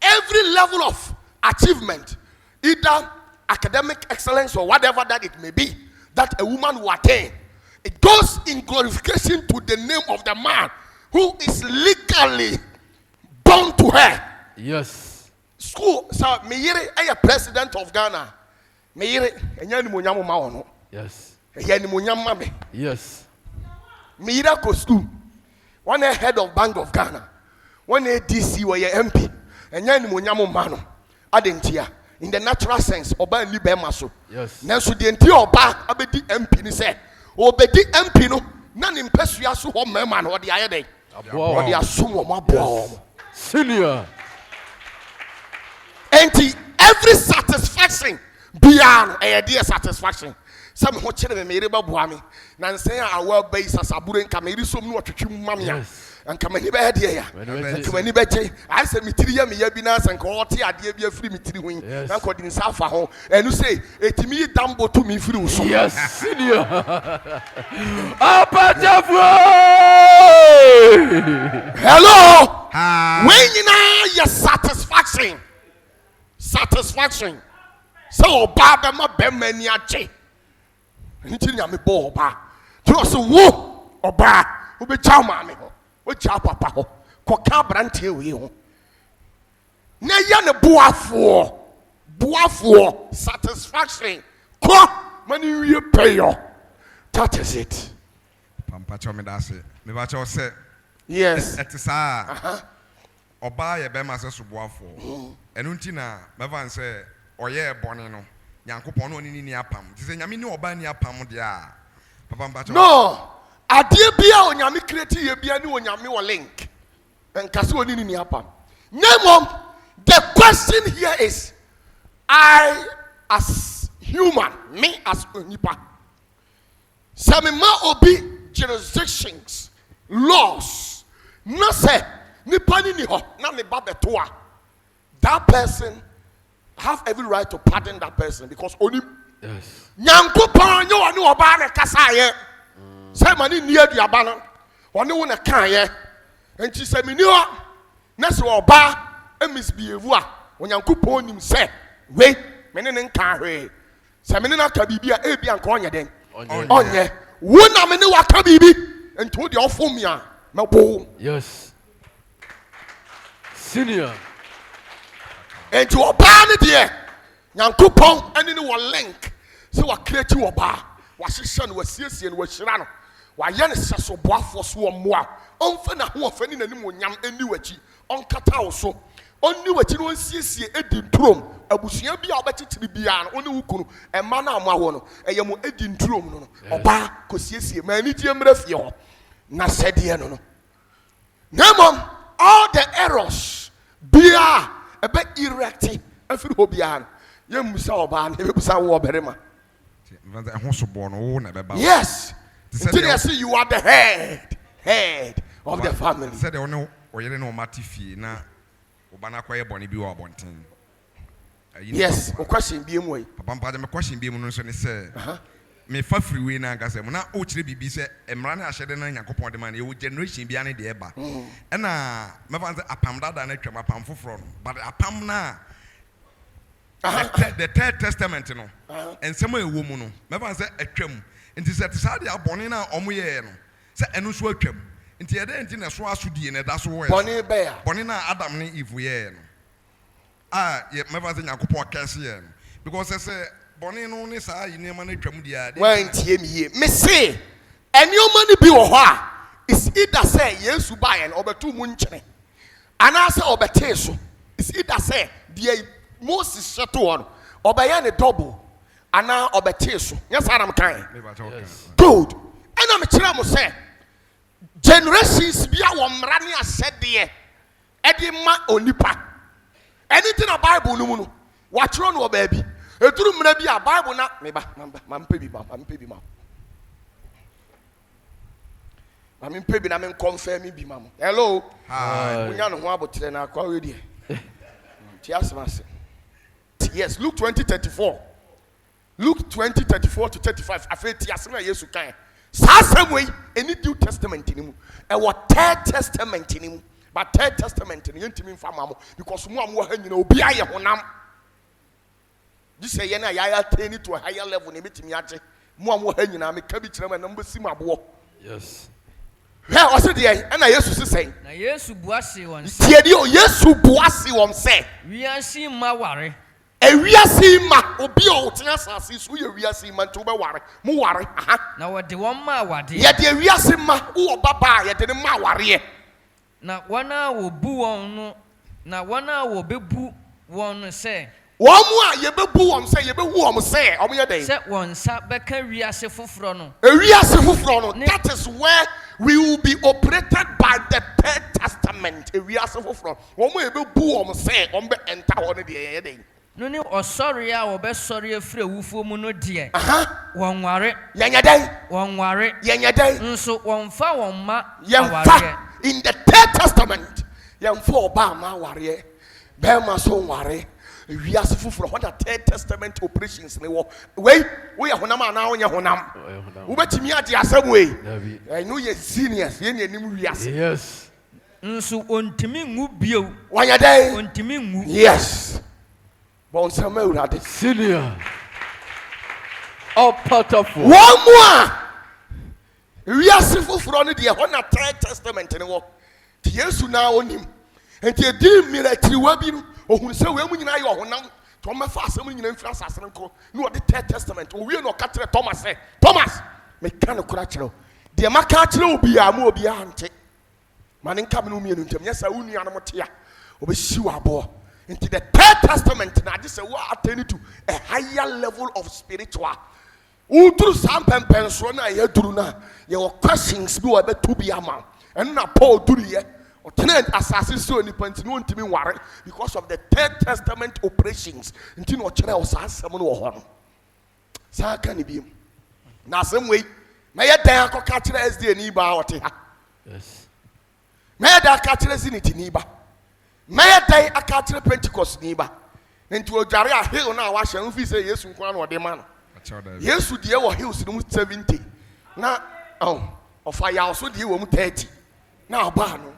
Every level of achievement, either academic excellence or whatever that it may be, that a woman will attain, it goes in glorification to the name of the man who is legally born to her. Yes. School, so Meyere, a president of Ghana. Meyere, and Yanimunyam Maono. Yes. Yanimunyam Mame. Yes. Meyere go school. One head of Bank of Ghana. One DC where MP. And Yanimunyam Mano. Adentia. In the natural sense, Oba ni Bemaso. Yes. Nanso the entire Oba abedi MP ni say. Obedi MP no. Nan impesua so ho mema no de aye dey. Or they assume yes. Senior. And every satisfaction beyond a dear satisfaction. Some who children may reba buami. Nan say our well based as a buren cameri so no to mamia. And come any bad here. Come any better. I said, Mitiria, me yabinas and quality idea be a free material. Now, according to Safa home, and you say, it me dambo to me through. Yes, senior. Opatafuor. Hello. When you know your satisfaction. Satisfaction. So, Baba, my bemaniache. Anything I me bo ba. Just a woo or ba. Who be chow mammy. What chow papa ho. Coca brante we ho. Na yan boafo. Boafo. Satisfaction. Ko money you pay yo. That is it. Pampacho me that's it. Me bacho say. Yes. Et sa. Oba ye be ma se so boafo. Enu nti na me van say oye bone no. Nyankopon no ni apam. Ti se nyame ni oba ni apam de a. Papa mpacho. No. Adie bia onyame create ye bia ni onyame wo link. Enkase oni ni apam. Name the question here is I as human, me as onipa. Samima obi jurisdictions, laws. No say nipa ni ho na me ba betoa. That person have every right to pardon that person because only yes. Nyankopon nyo ani oba na kasa ye. Say mani ni aduaba no. Woni wo na kan ye. Enti se mini ho na se oba emisbehave a Onyankopon nim say we me ne nkan hwe. Se me ne na ka bibia e bia nka onye den. Onye. Wo na me ne wa ka bibi. Enti wo de ofom ya. Mebo. Yes. Senior. And to oba ne de Nyankopon ene ne wo link. So wa create oba wahyehyɛ no wasiesie no wahyira no wayɛ ne sɛ so boafoɔ so wɔ mmoa ɔmfa na ho ɔfa ni n'anim onyam ani w'akyi ɔnkata wo so ɔnni w'akyi no ɔnsiesie edi nturom abusua bi a ɔbɛkyekyere biara no ɔne wo kunu ɛma no a mo awɔ no ɛyɛ mo edi nturom no ɔbaa kɔsiesie ma anigye mmerɛ fie hɔ na sɛdeɛ no na mmom all the errors biara ɛbɛ erecti afiri hɔ biara no yɛmmusa ɔbaa no yɛbɛbusa wo ɔbarima yes until you see you are the head of the family. Said they know or you know matifi na obana kwaye boni bi wa bonten. Yes, o question bi emu yi. Papa mpa de me question bi emu no so ne say me fa free we na anga say mo na o kire bibi say emra na ahyede na Yakobon de man ye generation bi ane de eba. E na me fa say apam dada na twam apam foforo no but apam na the third testament no ensemo ewo mu no me fa say atwam nti sɛ te saa de abɔne na ɔmo yɛɛ no sɛ ɛno so atwam nti yɛde nti na so asodie na da so wɔ bɔne bɛya bɔne na Adam ne Eve yɛɛ no yɛ mɛfa sɛ Nyankopɔn kɛse yɛ no because sɛ bɔne no ne saa yi nneɛma no atwam deɛ wantie me yie me se ɛnneɛma no bi wɔ hɔ a is either sɛ Yesu baeɛ no ɔbɛto mu nkyene anaasɛ ɔbɛtee so is either sɛ deɛ Moses hyɛ to hɔ no ɔbɛyɛ ne double ana obete so yes adam kan good ena me kire mo say generations bia wo mra ne asede e de ma onipa anything na bible no mu no wa kire no oba bi eduru mra bi a bible na me ba ma mpe bi ma na me confirm bi ma mo hello hi unya no ho abotre na akwa we die ti asmase yes Luke 20:34 Luke 20:34 to 35. Afeti asema Yesu kan. Sa same way any New Testament ni mu. E what Third Testament ni mu. But Third Testament ni yentimi mfa mamo because mu amwo ha nyina obi aye honam. This say ye na ya train to a higher level ni betimi age. Mu amwo ha nyina me ka bi kire ma na mbesi mabo. Yes. Hwɛ ɔse deɛ ɛna Yesu se sɛn. Na Yesu buase wɔn sɛ. Tie di o Yesu buase wɔn sɛ. Wiase ma ware. Ewiase ma obi o tena asase so ye wiase ma nto be ware mu ware aha na wode wɔn ma wade ye de wiase ma wo baba ye de ne ma ware na wɔna wo bu wɔn no na wɔna wo bebu wɔn no sɛ wɔn mu a ye bebu wɔn sɛ ye behu wɔn sɛ ɔmo ye den sɛ wɔn sa bɛka wiase foforo no wiase foforo no that is where we will be operated by the Third Testament wiase foforo wɔn mu ye bebu wɔn sɛ ɔmo be enter hɔ no de ye den no ni osori a obesori afre wufuo mu no de won ware yanyadai won ware yanyadai nso won fa won ma ware in the Third Testament yamfa oba ma ware be ma so ware wiase fufuro what the Third Testament operations ne wo we ya honam ana wo nya honam wo betimi ade asem we no ye seniors ye nanim wiase yes nso ontimi ngu bio wanyadai ontimi ngu yes bon sama urade senior Opatafuor one more wiase fufuro ne de ho na Third Testament ne wo ti Yesu na onim enti edi military wa bi no ohun se we mu nyina ye ohonam to mefa asem nyina mfira asase nko no the Third Testament o wie no ka kire Thomas say Thomas me kan kura kire de maka kire obi a ma obi a nte mane nka me no mienu ntem yesa unu anom te a obehyi wa abo into the Third Testament na just say we attain to a higher level of spiritual udru sam pempenso na ye duru na ye questions bi we be to be ama and na Paul duru ye o tena asase so ni panti no ntimi ware because of the Third Testament operations nti no kire o sa asem no ho no sa ka ni bi na asem we na ye dan akoka kire SD ni ba o te ha yes na ye dan ka kire siniti ni ba Maya day akatire Pentecost niba. Nti odware a hill na wa hye mfi say Yesu nkwa na ode ma no. Yesu die wo hills no 70. Na ofa ya also die wo mu 30. Na oba no.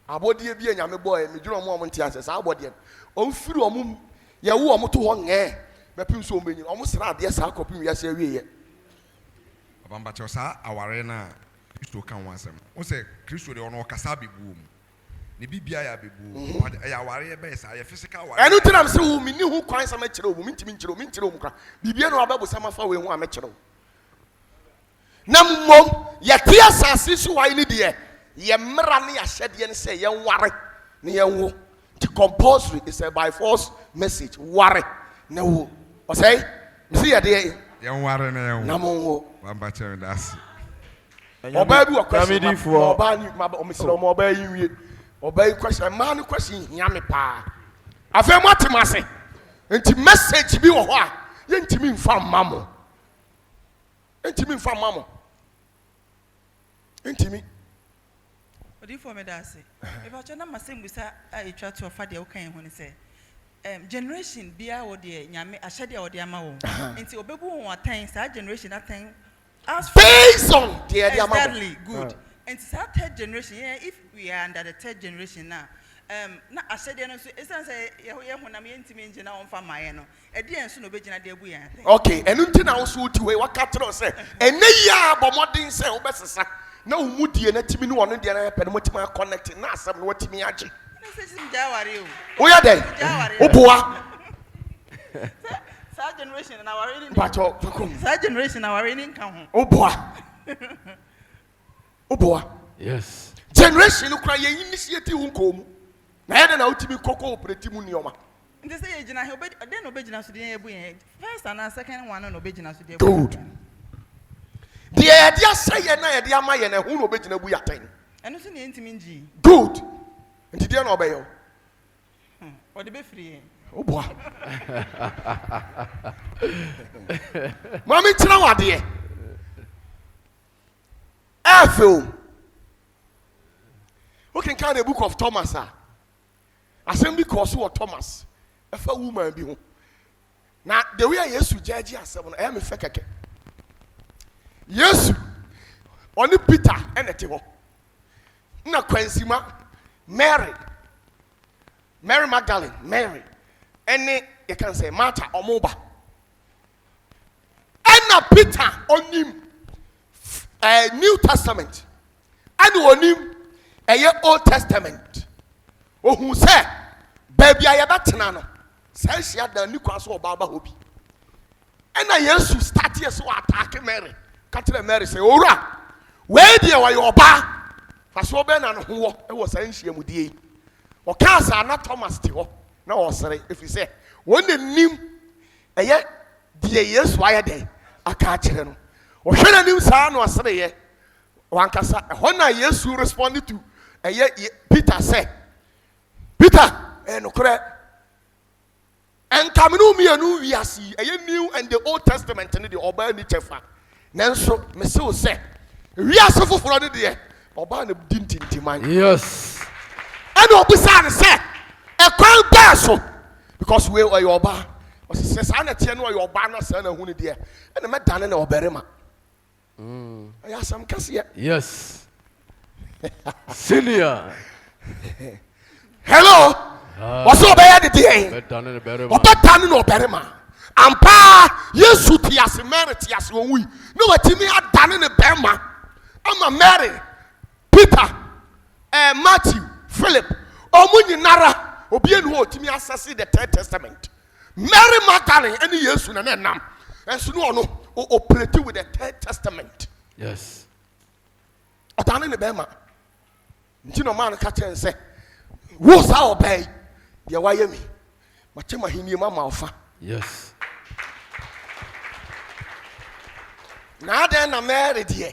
Abodie bi anyame boy me dwuro mo nti anse sa abodie. O firi o mu ye wo o mu to ho nge. Mepim so o menyi. O mu sra ade sa akopim ya se awie ye. Abamba cho sa aware na Kristo kan wansem. O se Kristo de ono kasa bibu mu. ne bibia ya bebu ya ware be sa ya physical ware enu tinam se wo mi ni hu kwan sa ma kire wo mi ntimi nkire wo kra bibia no ababu sa ma fa we hu a ma kire wo na mmom ye tie asase so wai ni de ye mmra ne ya hyede ne se ye ware ne ye wo the compulsory is a by force message ware ne wo o say me see ye de ye ware ne ye wo na mo wo bamba chere das oba bi wa question oba ni ma o misira o oba yi wie oba yi question ma ni question hia me pa afa mo atemase enti message bi wo ho a ye ntimi mfa mamo ntimi mfa mamo ntimi odi for me da say if I chana masem busa I try to offer the okan ho ni say generation bia wo de nyame ahyade a wo de ama wo enti obebu won atan sa generation atan as based on the area exactly good and sa third generation if we are under the third generation now na ahyade no so esan say ye honam ye ntimi nje na won fa maye no e de enso no begina de abu yan okay enu nti na wo so uti we wakatro say ene ya bomodin say wo besesa na umudie na timi no wono de na pe no motima connect na asem no watimi age na say sim jawari o wo ya den oboa sa generation na wari ni pacho fakom sa generation na wari ni nka ho oboa Yes. generation no kra ye initiate hu nkom na ye na utimi koko operate mu nioma nti say ye gina he obedi den obegina so de ebu yan first and second one no obegina so de good the idea say ye na ye de ama ye na hu no obegina bu yaten eno so ne ntimi nji good nti de na obeyo o de be free oboa mami tira wade Efil. Who can count the book of Thomas? Assembly course of Thomas. Efa woman be home. Now the way yes to judge yourself, I am a fake. Yes, only Peter and a table. Na Quensima, Mary Magdalene, Mary, and you can say Martha or Moba. And now Peter on him. New Testament and on him a Old Testament. Oh, who said, baby, I have that nano. Says she had the new class of Baba Hobi. And I used to start here so attack Mary. Catherine Mary say, Ora, where do you bar? For so Ben and who was saying she would be. Or cancer not Thomas Tio. No, sorry, if you say, when the name a yet the years why day I catch him. O hwena nim saa no asere ye wankasa hona Yesu responded to Peter said Peter no kore enkamenu mienu wiase New and the Old Testament ne the oba ni chefa nanso me se o se wiase foforo ne de oba na dintintiman Yes. and obusa ne se e kwan ba so because we are oba o se sa na tie no oba na sa na hu ne de and me dane na oberema. Yes. Senior. Hello. What's up, baby? Obatani no berema. Ampa Yesu ti ase Mary ti ase onwi. No watimi adane ne berema. Ama Mary, Peter, Matthew, Philip. Omu nyinara obi enu otimi asase the Third Testament. Mary Magdalene eni Yesu na nam. Enso no ono operate with the Third Testament. Yes. Otane ne bema. Nti no man ka chen say, "Wo sa obey, de waye mi. Ma che ma hini ma ofa." Yes. Na den na Mary de.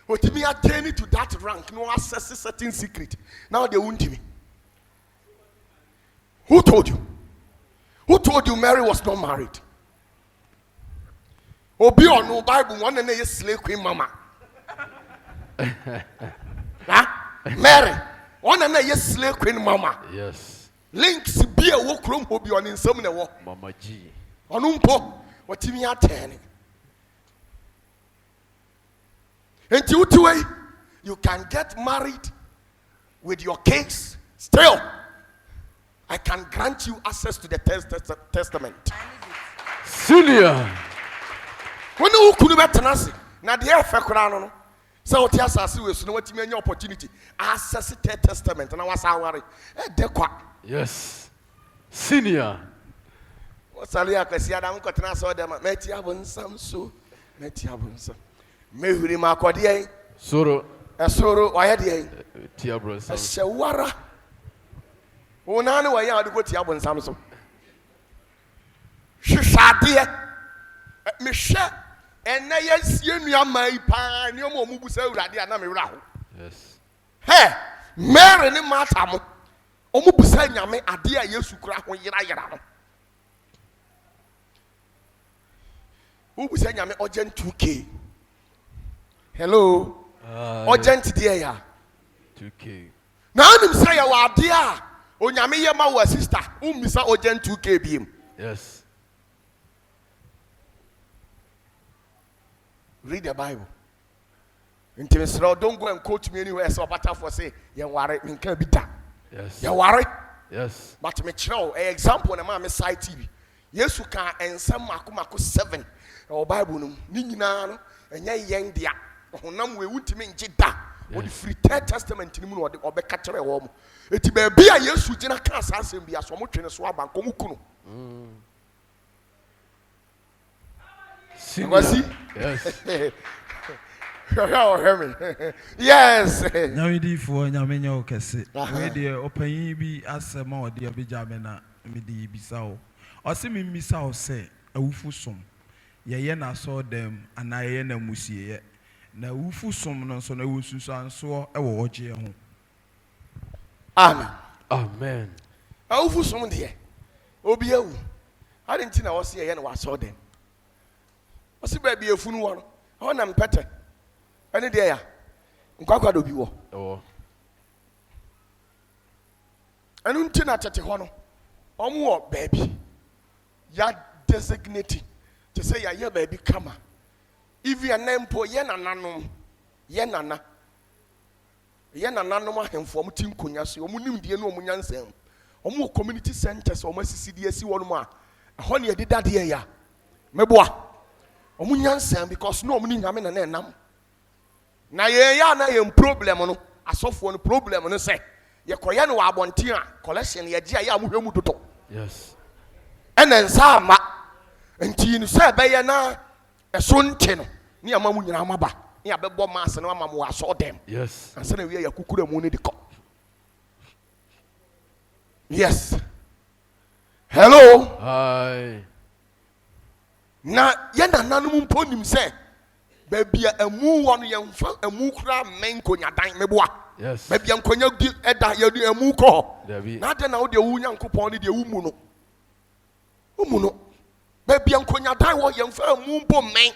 Otimi attain to that rank, no access certain secret. Now they won't me. Who told you? Who told you Mary was not married? Obi on no Bible one na ye slave queen mama. Mary, one na ye slave queen mama. Yes. Links be a wo krom obi on insem na wo. Mama G. Onumpo watimi atene. Enti utuwe you can get married with your case still. I can grant you access to the Testament. Senior. When you could be tenancy, now the air fekura no. So what you say we so what you any opportunity access the testament and was aware dekwa. Yes. Senior. Salia kwesi adam kwatena so dem meti abonsam so meti abonsam mehuri makode Soro. Esoro why dey Tia bros. Shewara. Ona ne why ade ko tia abonsam so. Hwehwade me hwe enne yesie nuamai pa ne omo mubusa awurade ana me wura ho. Yes. Hey, Mary ne Martha mo omo busa nyame ade a Yesu kura ho yira no. Ubusa nyame urgent 2K. Hello. Urgent there ya. 2K. Now him say ya wa ade a onyame ye ma wa sister. Ummisa urgent 2K biem. Yes. Read the Bible. Don't go and quote me anywhere. So Opatafuor say, "You worry, me can't be that." Yes. You worry. Yes. But me show an example na ma me site TV. Yes, you can and some maku 7. Or Bible no. Ni nyina no. Enya yen dia. Honam we wuntimi nje da. O the free testament ni mu no obe ka kire wo mo. Eti ba bia Yesu gina ka asasem bia so mo twene so aba nkomu kuno. Yes. Yes. Nyawidi for nyamenya okese. We de opanyin bi asema ode abegya me na me de bisa o. Ose me misa o se awufu som. Ye na so dem ana ye na musie ye. Na awufu som no so na wususu anso e wo oje ho. Amen. Amen. Awufu som de. Obi awu. Adenti na wo se ye na wa so dem. Osi ba bi efunu wo no. Ho na mpete. Ene de ya. Nkwakwa do bi wo. Oh. Enu nti na tete ho no. Omo wo baby. Ya designating to say ya ye baby kama. If your name po ye nananom. Ye nana. Ye nananom ahemfo omo tin konya so omo nimdie no omo nyansem. Omo community centers omo asisi esi wo no ma. Ho ne edida de ya. Meboa. Omo nyansem because no omo ni nyame na enam. Na ye ya na ye problem no. Asofo no problem no say. Ye koye no wa abonten a collection ye gia ya mo hwemu dodo. Yes. Ene nsa ama. Enti no say be ye na eso nte no. Ni ama mu nyina amaba. Ni abebo mass na ama mo aso dem. Yes. Ansa na we ya kukura mu ne diko. Yes. Hello. Hi. Na ye na nanum mponim say baby emu won ye mfa emu kura men konya dan meboa. Yes. Baby ankonya di eda ye di emu ko. Na de na wo de wu nyankopon ne de wu mu no. Umu no. Baby ankonya dan wo ye mfa emu mpo men.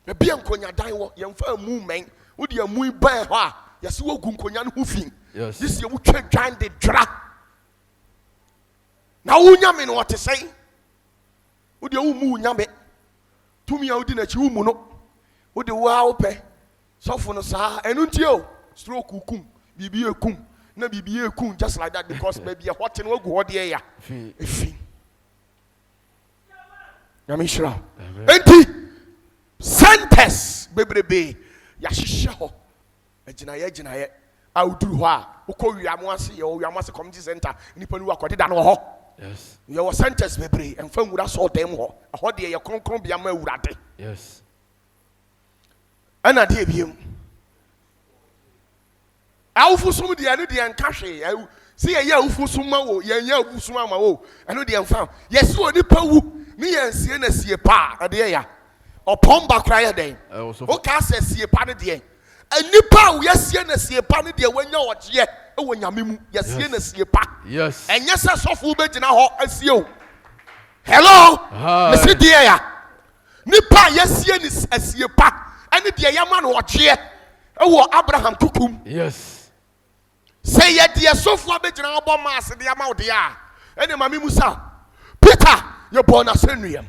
Baby ankonya dan wo ye mfa emu men. Wo de emu ban ho a ye se wo gu nkonya no hu fin. Yes. This ye wo twa dwan de dra. Na wo nyame no what say? Wo de wu mu nyame. Tumi a udi na chi umu no. Wo de wo a wo pe. Sofo no sa enu nti o. Stroke kum. Bibi ekum. Na bibi ekum just like that because maybe a hot no go hode ya. Efi. Nyame shira. Enti sentence bebrebe ya hihye ho. Agina ye. A uduru ho a. Ukọ ase ye o wiamo ase community center. Nipa ni wakode da no ho. Yes. You were sentence bebre and from wura so dem ho. Ho de ye kronkron bia ma awurade. Yes. Ana de biem. Awufu sum de anu de enka hwe. See ye awufu sum ma wo, ye nya awufu sum ma wo. Anu de emfa. Yes wo nipa wu, ni ye nsie na sie pa, ade ya. Opon ba kra ye den. O ka se sie pa ne de. Anipa wo ye sie na sie pa ne de wanya oje e wo nyame mu. Ye sie na sie pa. Yes. Enye se sofo be gina ho asie o. Hello. Me se de ya. Nipa ye sie ni asie pa. Ani de ya ma no oje e wo Abraham kukum. Yes. Say ye de sofo be gina obo mass de ya ma wo de ya. Ene mame musa. Peter ye born asenuam.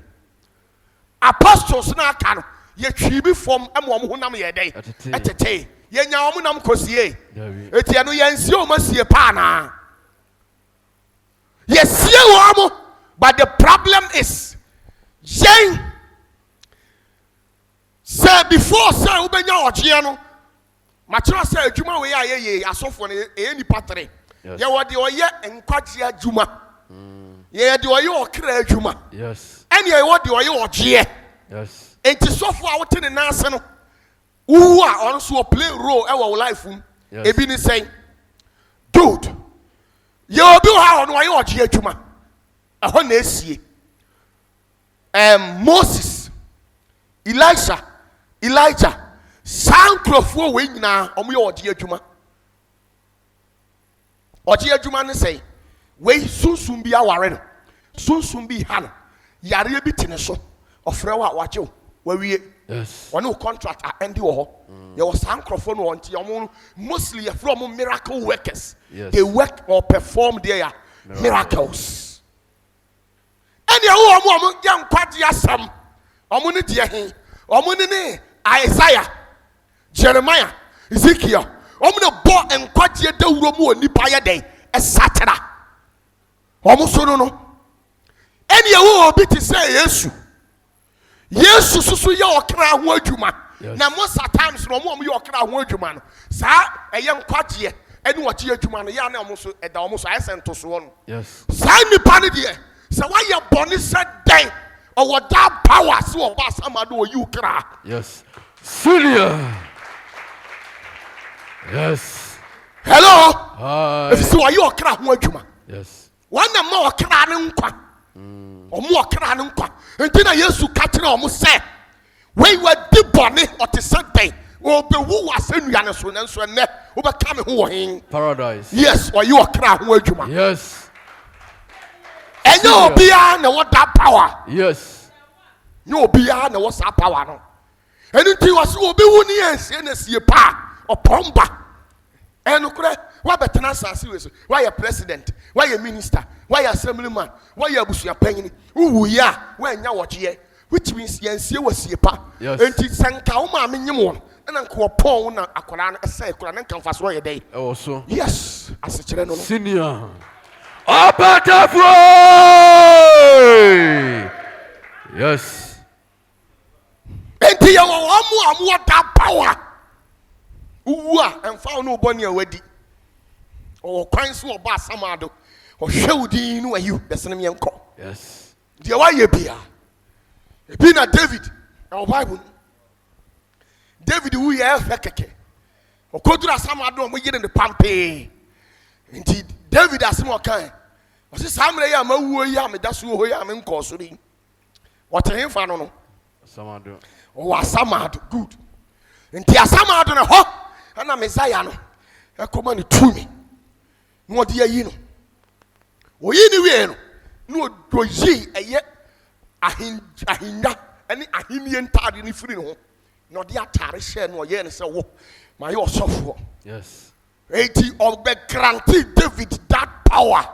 Apostles na aka no ye twi bi fom emo mo honam ye den. Etete. Ye nya omo nam kosie. Eti eno ye nsie o masie pa na. Ye sie wo mo, but the problem is yen Say before say ubenya oje no. Machira say adwuma we ye asofo ne e nipa 3. Ye wode oye enkwagye adwuma. Ye de oye okra adwuma. Yes. Ene ye wode oye oje. Yes. Enti sofo a wote ne nanse no. Who are also play role our life. Ebi ni say, dude, you obi ha ono oye oje adwuma. Eho na esie. Moses, Elijah, sound crofo we nyina omo ye oje adwuma. Oje adwuma ne say, we sunsun bi aware no. Sunsun bi ha no. Yare bi tene so. Ofre wa waje wo wie. Yes. One contract endi wo ho. Ye was sound crofo no onti omo mostly from miracle workers. Yes. They work or perform their miracles. And you omo young kwadi asam. Omo ne de he. Omo ne Isaiah, Jeremiah, Ezekiel. Omo ne bo enkwadi dawuro mu onipa ye den esatera. Omo so no. And you obi ti say Yesu. Yesu susu ye okra ho adwuma. Na most times no omo ye okra ho adwuma no. Sa eye nkwadi ene wote adwuma no ya na omo so eda omo so ayesento so no. Yes. Sa nipa ne de. Sa wa ye boni se den. Or that power so about somebody you cry. Yes. Senior. Yes. Hello. Hi. If so, are you a cry? Yes. One more crying. Or more crying. Until I used to catch it almost say, we were deep bonny or the Sunday. Or the woo was in Yanasun and so overcoming who are in Paradise. Yes, or you are crying. Yes. And you beyond what that power. Yes. You beyond what's that power. No. Anything was will be one year, and a pa or pomba. And what better answer? Why a president? Why a minister? Why a assemblyman? Why a bush penny? Who ya? When you watch ye? Which means yes, you was a pa. Yes. And it's Sankauma minimum. And Uncle Pong, a Koran, a cycle, and come fast way a day. Also. Yes, as a channel. Senior. Opatafuor! Yes. And the one that power. And found no bonny already. Or crimes or bass samado. Or show the no you, the same call. Yes. The way you be. Been a David, our Bible. David, who you have Fekeke. Or go to the samado, we get in the pampe. Indeed, David has more kind. Was this how many yam, that's who I am in Corsuri? What a him for no? Samado. Oh, a samad, good. And the samad on a hop, and a messiah. A command to me. No, dear, you know. Or anywhere, no, do ye a yet a hinda, any a himian tard in the free home. Not the atari nor yen so my own software. Yes. 80 of the granted David that power.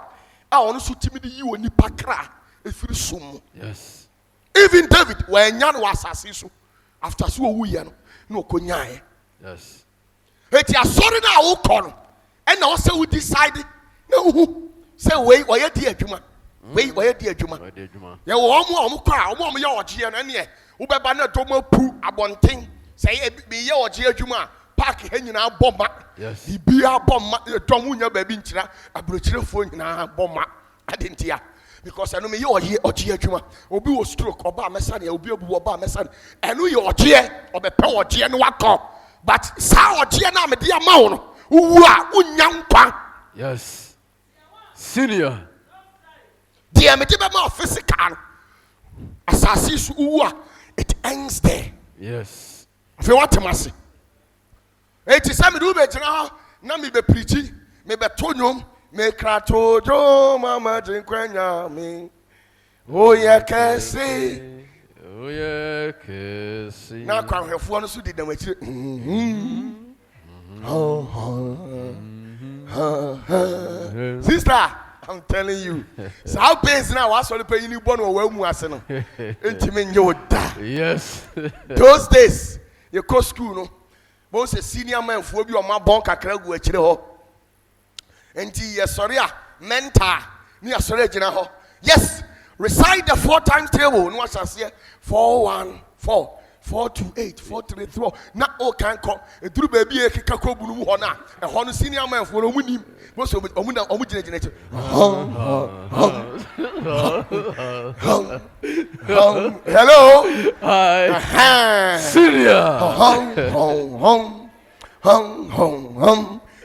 I want to timid you and Nipakra if you sum. Yes. Even David, when Yan was assassin, after so we no conyae. Yes. It's a sorry now, con. And also we decided, no, say, wait, or your dear Juma. Wait, or your dear Juma. You won't cry, your Gian and ye. Ubabana Tomo Poo, Abonting, say, be your dear Juma. Park hanging out bomber. Yes. He be a bomber, Tomunya baby, a brutal phone in a bomber. I didn't hear. Because I know me, you're here or Juma, or be a stroke or Barmesan, or be a Barmesan, and we are dear or the power Gianwako. But Sao Giana, my dear Mound, who are Unyampa. Yes. Senior. Dear Medibama physical. Assassin, who are it ends there. Yes. If you want to mercy. It is some do better now. Now me be preaching, me be tonium, me krato jo mama jinkwenya me. Oh yeah, kesi. Oh yeah, kesi. Now come here for us to do them with you. Sister, I'm telling you. So how pains now? I saw the pain you born or well muaseno. Intimate you die. Yes. Those days, you go school no. Both a senior man for you on my bonk a crowd which you know. And yes, sorry, mentor, near sorry, yes, recite the 4 times table. No, I say 4 1 4 428, 434. Na o can come. A true baby, a kiko bulu hona, a hon senior man for a winning. Most of it, hello. Hi. Senior.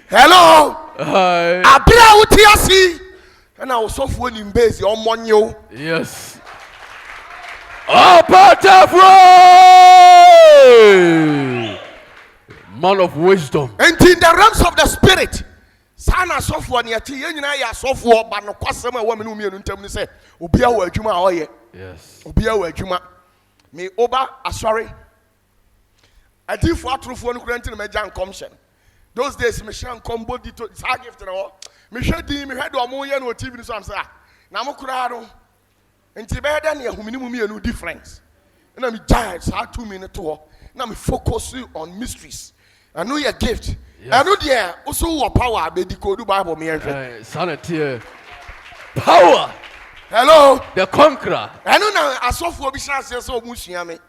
Hello. Hi. Abia utiasi. And I was so full in base your money. Yes. Opatafuor! Man of wisdom. And in the realms of the spirit, Sana software near T. Ya software, but no customer woman who me tell me say, Obia were Juma oye. Yes. Obia were Juma. Me Oba, sorry. I did for true for granting my jam commission. Those days, Michelle combo dito, it's hard gift and all. Michelle D, me had a more no TV, so I'm saying, Namokurado. And better than who minimum no difference. And I'm giants, I 2 minutes tour. Now I'm focusing on mysteries. I know your gift. Yes. I know there also what power be decode Bible me. Sanity. Power. Hello. The conqueror. I know now I saw for Bishop says so Mushiame.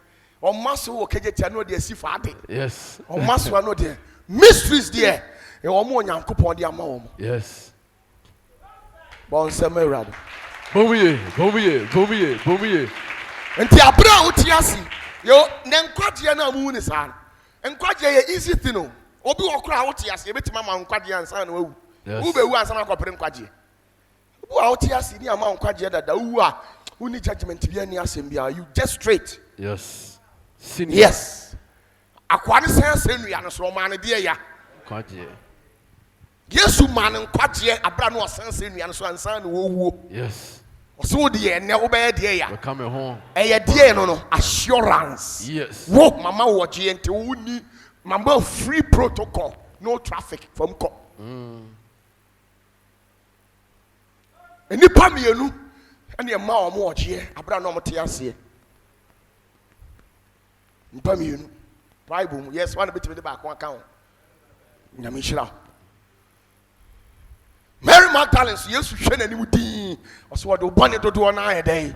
Or Master Kejeti, I know their Sifade. Yes. Or Master, I know there. Mysteries there. And more young coupon their mom. Yes. Bon Samuel. Bomiye. And the Abra Utiasi, yo, Nankwadia na moon is on. And Quadia easy thing. Obi Okra Utiasi, bet Mamma Quadia and San Wu. Ube was an aquaprem Quadia. Who are Utiasi near Mount Quadia that who need judgment to be any assembly? You just straight. Yes. Yes. Aquana says, Henrianas Romana, dear ya. Quadia. Yes, man, and Quadia, Abrano Sans Henrianas and San Wu. Yes. So dear, never bad dear. We're coming home. A dear no assurance. Yes. Walk Mama watching to only Mama free protocol, no traffic from cop. And the Pamianu and your mom watch here, Abraham Tiasia. Pamianu, Bible, yes, one bit with the back one count. Yamishla. Mary Magdalene, yes, you shouldn't even do. Also, what the bonnet to do on a day.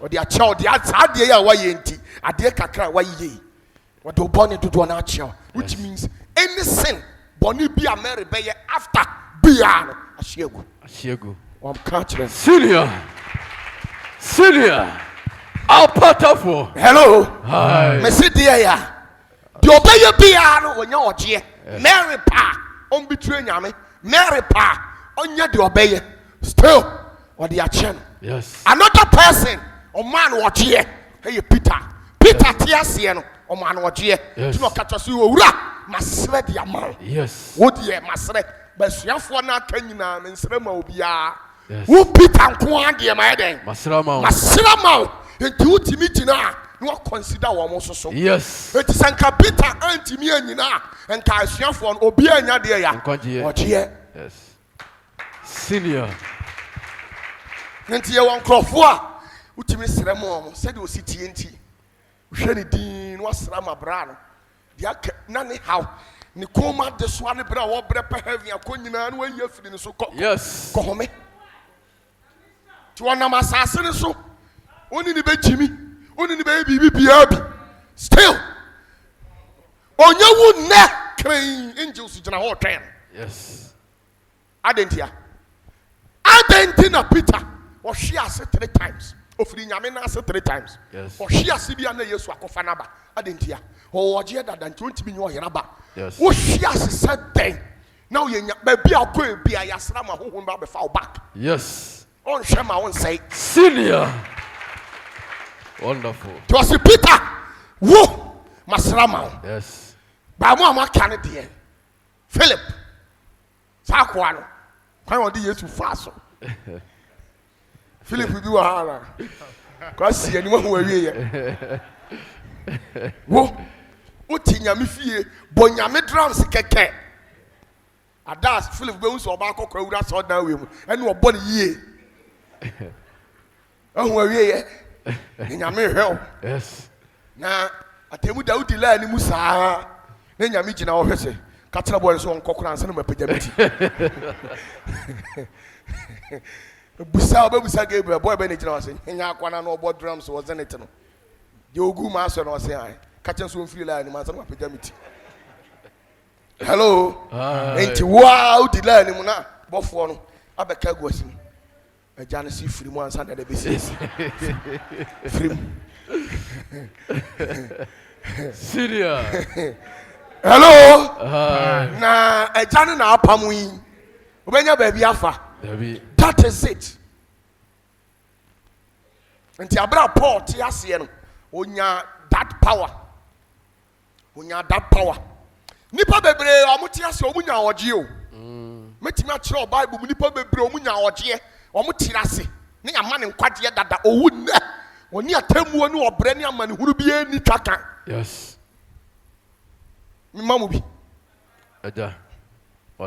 Or the child, the outside the air, why ain't it? A dear cacra, why ye? What the bonnet to do on a child, which means any sin, Bonnie be a Mary Bayer after Biano, a Shiego. I'm catching Senior. Opatafuor. Hello. Hi. Messi dear. The obey piano when you're here. Mary Pa, on between Yami. Mary Pa. Onya the obey still or the action. Yes. Another person or man watch here. Hey Peter Tiasiano or man watch here. Yes. To not catch us you ra masred the amount. Yes. What ye masred but Siafo na Kenya and Srema Obia. Yes. Who Peter and Kwan dear my day. Masrama into Timiti now. No consider one also so. Yes. It is Anka Peter anti me and and Siafo and Obia nya dear ya. Watch here. Yes. Senior. Nti ye won krofo a utimi sere mo said o si TNT hwe ne din no asra ma bra no dia na ne how ne koma de so ne bra wo bre pa heavy akonyina no wayi afiri ne so ko. Yes. Ko home ti wona masase ne so oni ne bejimi oni ne be bibi bia bi still onya wu ne kran angels jina ho twen. Yes. Adentia Adentina Peter or she has 3 times. Ofri nyame na 3 times. Yes. Or she has bia na Yesu akofa na ba. Adentia. O oje da dan 20 million yera ba. Yes. O she has said then. Now you ba bia ko bia yasra ma hohon ba be fa back. Yes. On shema on say Senior. Wonderful. To was Peter. Wo masrama. Yes. Ba mo amaka ne de. Philip. Sakwa no. Kwan odi Yesu faso. Philip bi wa hala. Kwasi ani mo awie ye. Wo nyame fie bo nyame drums keke. Adas Philip be unso ba akokwa wura so dan we mu. Ene obo ne yie. Ahu awie ye. Nyame hwel. Yes. Na atemu Daudi la ni musa. Na nyame gina wo hwese. Katra boy so nkokora ansa na mapagabiti. Busa obebusa Gabriel boy be ne gina wase. Nya akwana na obo drums was in it no. The ogu ma so no say ai. catch us on free line, man. Some pajamity. Hello. Ain't you wow? The line, Muna. Both one. I be kagwasin. A Janisi free once under the business. Free. Syria. Hello. Na a Jan na pamui. When your baby afa. That is it. And the Abra Paul Tiasian. Unya that power. Unya that power. Nipa bebre omutiasi omunya oje o. Metima kire Bible nipa bebre omunya oje omutirase. Ne amane nkwaje dada owu ne. Oni atamuo ne obre ne amane huru bi eni twaka. Yes. Mi mamu bi. Ada.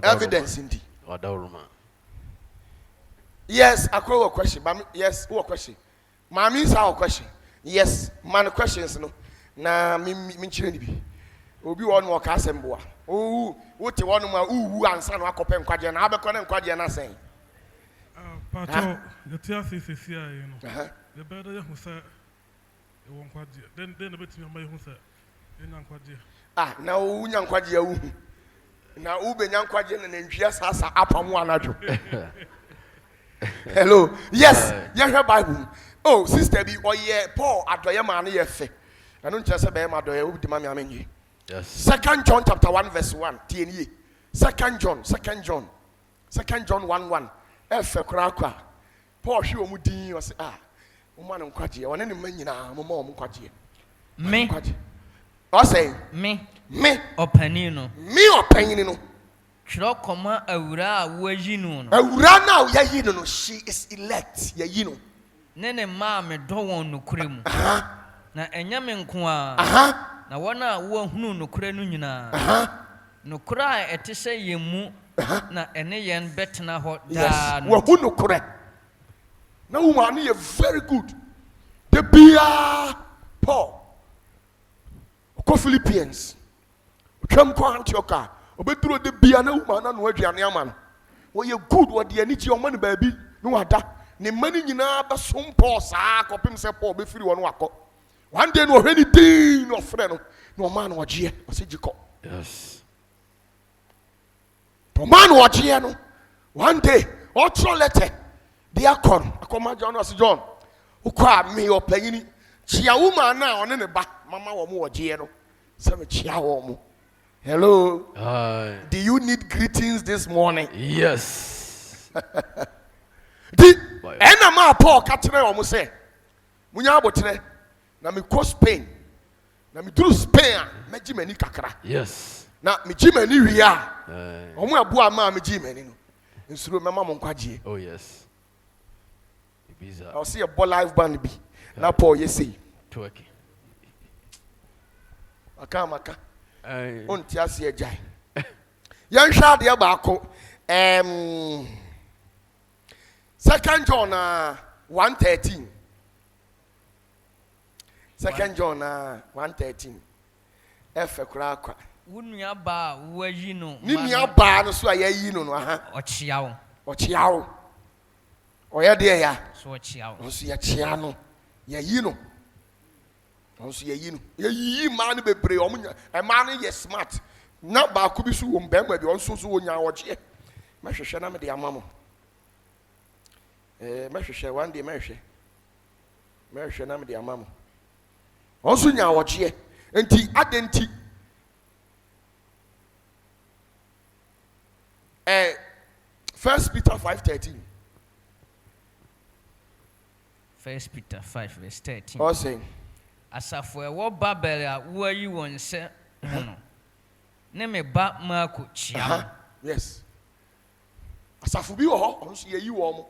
Evidence indeed. Odauruma. Yes, I call a question. Yes, what question? Mami's our question. Yes, man questions no. Na mi chire bi. Obi won wo ka asemboa. Oh, what you want ma answer no akopɛ nkwaje na abekɔ ne nkwaje na sen. Pato, the TRCCC, you know. The better you say you won't quadje. Then the bit me who say in nkwaje. Ah, na wo nya nkwaje awu. Na wo be nya nkwaje na ntwia sasa apamu anadwo. Hello. Yes, you hear Bible. Oh, sister bi oye Paul adoye ma na ye fe. Na no nkyɛ sɛ be ma adoye wo di ma me amenyi. Yes. 2 John chapter 1 verse 1. TNE. 2 John 1:1. Efe krakwa. Paul hwe omu din o se mo ma no nkwaje. Wona ne manyina mo ma omu nkwaje. Me. O say Me. Opanino. Me opanino. Twerɛ kɔma awura a wayi no no. Awura na yayi no, she is elect. Yayi no. Ne maa me dɔ wɔn nokure mu. Na ɛnya me nko a. Na wɔn a wɔhunu nokure no nyinaa. Nokure a ɛte sɛ yɛn mu na ɛne yɛn bɛtena hɔ daa no. Wɔhu nokure. Na wo ma ne very good. The bia Paul. Ko Philippians. Twam ko Antioch. Obeduro de bia na wo ma na no aduane ama no. Wo ye good wo de ani chi o ma ne baabi no wada. Ne mani nyina ba som Paul saa kopim se Paul be firi wo no akọ. One day no hwe ni din no frɛ no. No man no oje o se jikọ. Yes. To man no oje no. One day o tro letter. Dia kon akoma John o se John. Ukwa me opanyini. Chia wo ma na one ne ba mama wo mo oje no. Se me chia wo mo. Hello. Hi. Do you need greetings this morning? Yes. Enama Paul katere o mo say. Munya abotre na me ko Spain. Na me duru Spain a meji mani kakra. Yes. Na me ji mani wi a. O mo abo ama me ji mani no. Nsuro mema mo nkwaje. Oh yes. Ibiza. I'll see a ball live band bi. Na Paul ye say. Twerking. Maka. Onti ase agyan. Yan hwa de ba ko 2 John 1:13. 2 John 1:13. Efe kura kwa. Wunua ba wayi no. Ni nua ba no so ayayi no no aha. Ochia wo. Oya de ya. So ochia wo. Nso ya chia no. Yayi no. Nso yayi no. Yayi man bebre omunya. E man ye smart. Na ba ko bi so wo mbemba bi onso so wonya woche. Mehwehwe na me de amamo. Mehwehwe one day mehwehwe na me de amamo. Onso nya woche. Enti adenti 1 Peter 5:13. 1 Peter 5 verse 13. O say Asafo ewo Babel a wayi won se no. Ne me ba Marko chia. Yes. Asafo bi wo ho, onso yayi wo mo.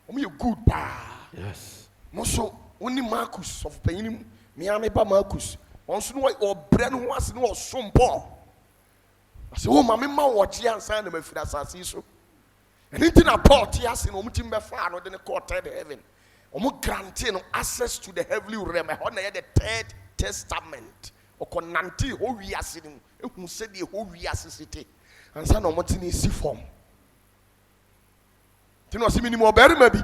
Omo ye good pa. Yes. Mo so oni Marcus of Penim, me ame ba Marcus. Onso no obre no ho ase no osompo. Ase wo ma me ma wo je ansan na mafira asase so. Anything na Paul ti ase no omutim be fa no de ne court the heaven. Omo grant no access to the heavenly realm. Ho na ye the third testament. Okonante ho wi ase no. Ehun se de ho wi ase sete. Ansan na omo ti ni si form. Ti no se minimum obere ma bi.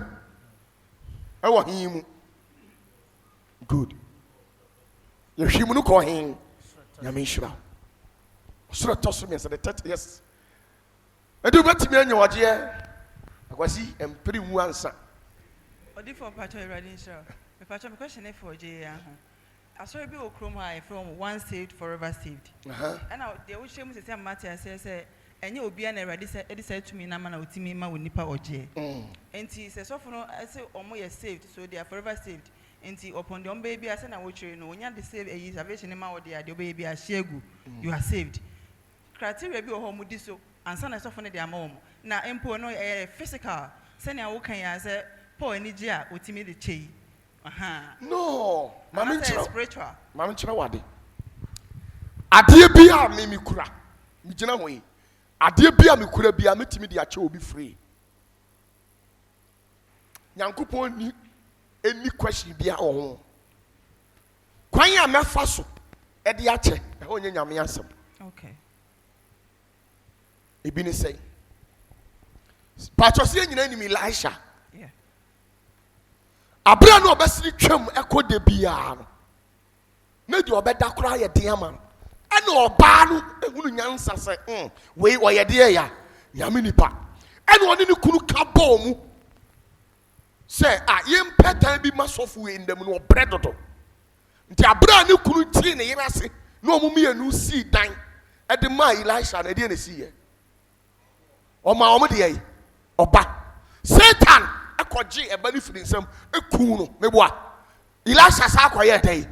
E wo hin mu. Good. Yehwim no ko hin. Yamishra. So toss me as the 30 yes. I do bet me on your idea. I was he and pretty once. Odi for Pacho Radin show. The Pacho question for J. I saw a bill chroma from one saved, forever saved. And now the old shame is a matter says, and you'll be an already said to me, Namana with me, ma with Nipa or J. And he says, so for no, I say, or more saved, so they are forever saved. And he upon the baby, I said, I will train when you have the save a year salvation in my dear, the baby, I share you are saved. Criteria be a home with this, and son, I soften their mom. Now, empo no a physical, sending a walking as a poor energia with me the chain. No, Mamma spiritual. Mamma Chawadi. Adia Bia Mimi Kura. Mijana Adia Bia Mikura Bia Metimidi Acho will be free. Yankupon any question Bia on. Kwanya Mefaso, Ediache, Honya Yamiasam. Okay. Ibini say. Patrosian enemy Elisha. Abra no obesiri twam ekode bia no na di obeda kura ye de ama ana oba no ehunu nyansa se we oye de ya nyame nipa ana oni ne kunu ka bo mu se ye mpetan bi masofu we ndam no obredodo nti abra ne kunu tiri ne yira se na omu mienu si dan e de ma Elisha na de na si ye o ma omu de ye oba Satan akɔgye ɛba ne firi nsɛm eku no meboa Elisha saa akɔyɛ dɛn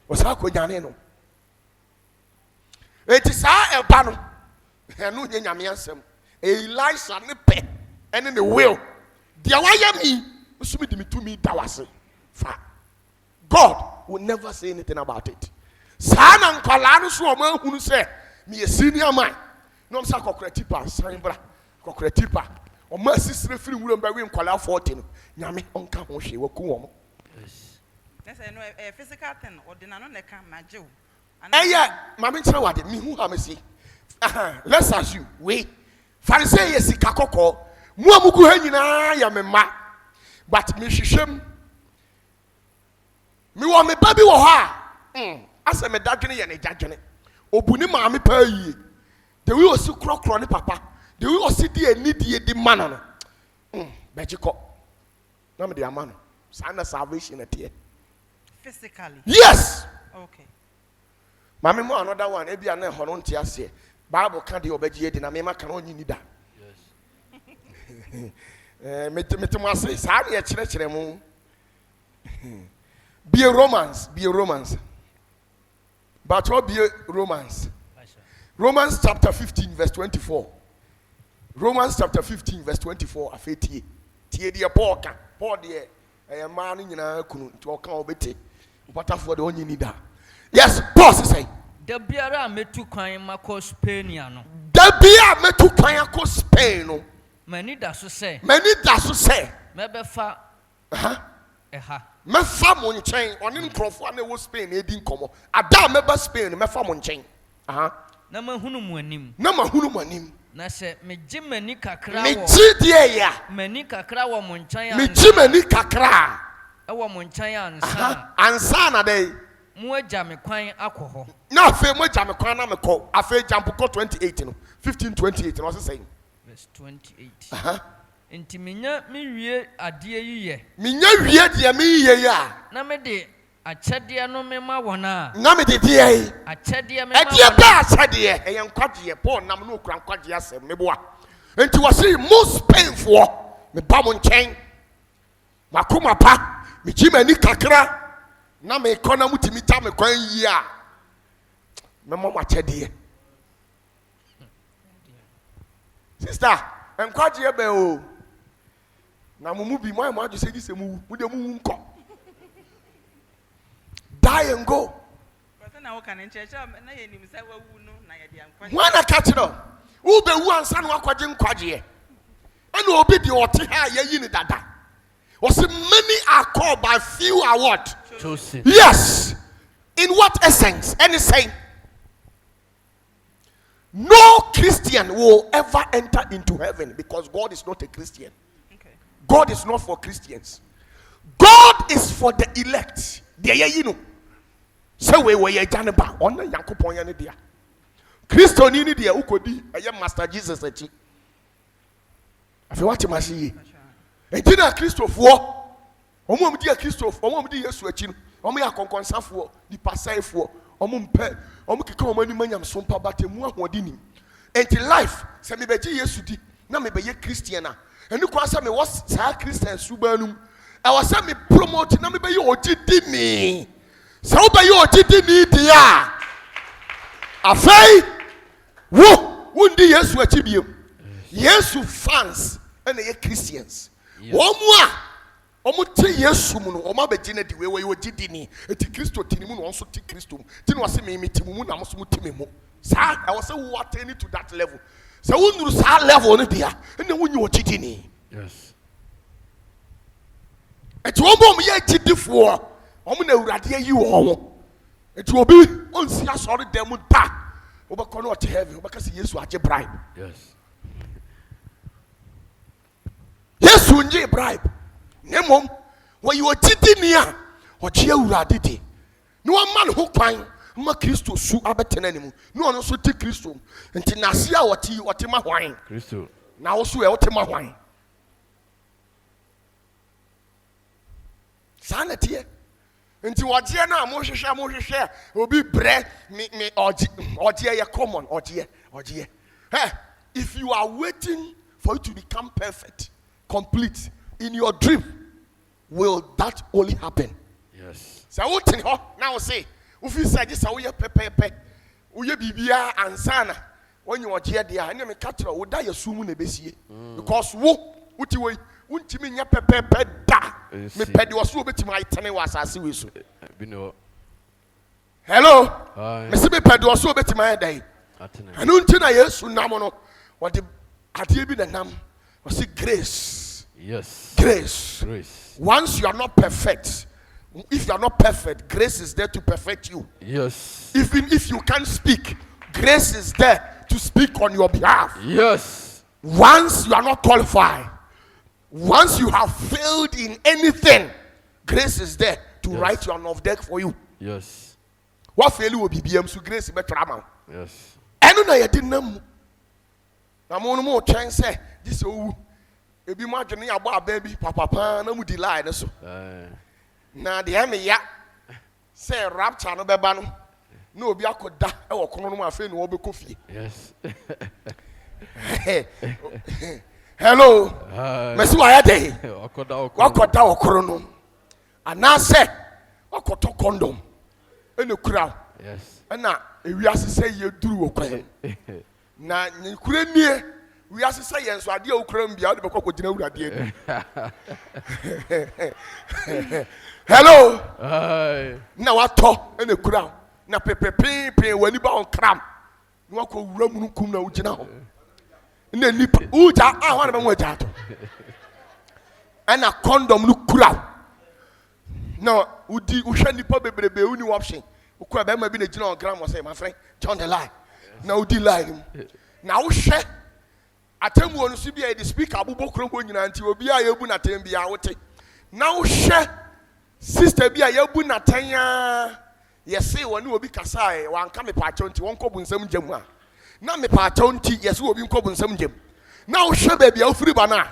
wɔsaa akɔnyane no eti saa ɛba no ɛno nyɛ nyame asɛm Elisha ne pɛ ɛne ne will deɛ wayɛ mi nso mi de mi tumi da wase fa God will never say anything about it saa na nkwalaa no so ɔmo ahunu sɛ meyɛ senior man na ɔmo sɛ akɔkora tipa san bra akɔkora tipa o masisire firi wuro mba we nkwala 40 no nyame onka ho hwe waku wo mo yes no physical thing ordinary no ne ka majew mame nkyere wade mi hu ha mesi let's assume we Pharisee yesi kakoko mu amugu ha nyina ya memma but me hwehwem mi wo me ba bi wo ha ase me dadwene ye ne dadwene obuni maame pa yie de wi osi krokro ne papa the way you see the need the man no bejiko na me the amano sana salvation at here physically yes okay mama mo another one e bia na ho no ntia se bible ka de obegie di na me maka no nyi da yes metem ase sa na ye kire mu be a romance but what be a romance Romans chapter 15 verse 24 Romans chapter 15 verse 24 afetie tie de Paul de man no nyina kunu nti oka obete Opatafuor de onyi nida yes Paul say da biara metu kwan makɔ Spain no da bia metu kwan akɔ Spain no mani da so sɛ mɛbɛfa ɛha mɛfa mo nkyɛn ɔne nkrɔfo na ɛwɔ Spain edi nkɔmɔ ada mɛba Spain mɛfa mo nkyɛn na mahunu mo anim na sɛ megye mani kakra wɔ mo nkyɛn ɛwɔ mo nkyɛn ansa na dɛ mo agya me kwan akɔ hɔ na afei mo agya me kwan na mekɔ afei jampokɔ 28 no 15:28 no ɔse sɛ verse 28 nti menya mewie adeɛ yiyɛ deɛ meyiyɛ a na mede akyɛdeɛ no mema wɔn a na mede deɛ akyɛdeɛ mema ɛdeɛ bɛ akyɛdeɛ ɛyɛ nkwagyeɛ Paul nam no okura nkwagyeɛ asɛm meboa enti wɔse most painfoɔ meba mo nkyɛn makoma pa megye m'ani kakra na mekɔ na mutumi ta me kwan yie a mema mo akyɛdeɛ sister nkwagyeɛ bɛ o na mo mu bi mo ayɛ mo adwo sɛ di sɛ mu de mu nkɔ die and go. When I catch it up, who be one son who quadrin quadrier? And who be the otiha ye dada? Was many are called by few are what? Chosen. Yes. In what essence? Any saying? No Christian will ever enter into heaven because God is not a Christian. Okay. God is not for Christians. God is for the elect. You know. sɛ wei wɔ yɛ agya ne ba ɔno nyankopɔn yɛ ne dea kristo ni ne deɛ wokɔdi ɛyɛ master Jesus akyi afei wate ma se yie enti na kristofoɔ ɔmo a mudi kristofoɔ ɔmo a mudi Yesu akyi no ɔmo yɛ akɔnkɔnsafoɔ nipa sɛefoɔ ɔmo mpɛ ɔmo keka ɔmo anim anyamso mpa bata mu ahoɔden nim enti life sɛ mebɛgye Yesu di na mebɛyɛ Christian a ɛne kwa sɛ mewɔ saa Christian suban no mu ɛwɔ sɛ me promote na mebɛyɛ ogyidini sɛ wobɛyɛ ogyidini deɛ a afei wondi Yesu akyi biom Yesu fans ɛna yɛ Christians wɔn mu a wɔn te Yesu mu no wɔn abɛgye na di wei wɔyɛ ogyidini eti Kristo ti ne mu na wɔn nso te Kristo mu ti na wɔsɛ me ti mu na wɔn nso mu ti me mu saa ɛwɔ sɛ wo attain to that level sɛ wo nuru saa level no deɛ ɛna wo nyɛ ogyidini. Yes. Eti wɔn bɔ wɔn yɛ agyidifoɔ wɔn na Awurade ayi wɔn eti obi onsi asɔre dɛm da wɔbɛkɔ na ɔte heaven wɔbɛka sɛ Yesu agye bribe. Yes. Yesu ngye bribe ne mom wɔyɛ ogyidini a ɔgye Awurade di na wɔma ne ho kwan ma Kristo su abɛtena ne mu na ɔno nso te Kristo nti n'ase a wɔte ma hwan Kristo na wo so ɛ wɔte ma hwan saa na teɛ nti wɔgyeɛ no a mohwehwɛ obi brɛ me ɔgyeɛ yɛ common ɔgyeɛ hey, if you are waiting for you to become perfect complete in your dream will that only happen. Yes. So what thing now say if you say this we pepe we bibia ansana when you are here there and me catch wo da yasumu na besie because wo uti we untimi nya pepe da me pede wo so obetimi aytene wa asase we so hello me se me pede wo so obetimi aydan anu nti na Yesu nam no what the ade bi na nam was say grace. Yes. Grace. Once you are not perfect, if you are not perfect, grace is there to perfect you. Yes. Even if you can't speak, grace is there to speak on your behalf. Yes. Once you are not qualified, once you have failed in anything, grace is there to write your off deck for you. Yes. What failure will be BM so grace be trauma. Yes. Enu na yedi nam. Na mo no mo twen say this owu. Ebi mo adwene ya bo ababi papa na mu di line so. Na de me ya say rapture no beba no. Na obi akoda e wo kono no ma fe no wo be kofie. Yes. Hello. Mesi wa ya dey. Wakoda wo kono no. Ana say wakoto condom. Ene kura. Yes. Na ewiase say ye duru wo kwan. Na nyikure nie we are say yes so ade okram bia de bekọ gina Awurade adi. Hello. Na wato ene kura na pepepe wani ba on kram na wakọ wura mu kum na ugina ho na nipa uja ahwa na be mu aja to ana condom no kura na udi uhwe nipa bebrebe uni option ukura be ma bi na gina on gram say my friend turn the line na udi line na uhwe atemu onu so bia the speaker abobọ krombo nyina nti obi a yebu na tem bia wote na wo hwe sister bia yebu na tan a yesi woni obi kasa e wanka me paacho nti won kobu nsam gyam a na me paacho nti yesi obi kobu nsam gyam na wo hwe ba bia ofiri bana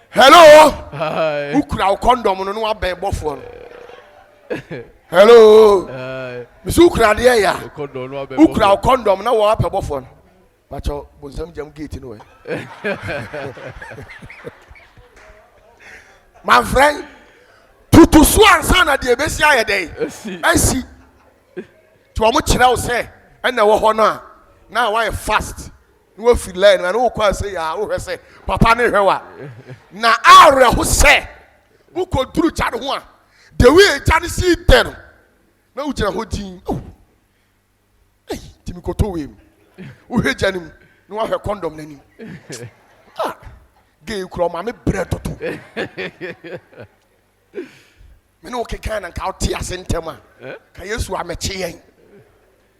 hello hi ukura condom no no aben bofo no hello. Misu ukra de ya. Ukra condom na wo apebo fo no. Pacho bonsam jam gate no we. My friend, tutu so ansa na de besi aye dey. Asi. To omo kire wo say na wo ho no a na why fast. No feel learn na wo kwa say ya wo hwe say papa ne hwewa. Na awre ho say wo ko duru cha ho a the way cha ne si ten na ujira ho din timi koto we wo heja nim na wa hwe condom nanim gay kro ma me bre toto me no ke kan na ka oti asentem a ka Yesu ameche yen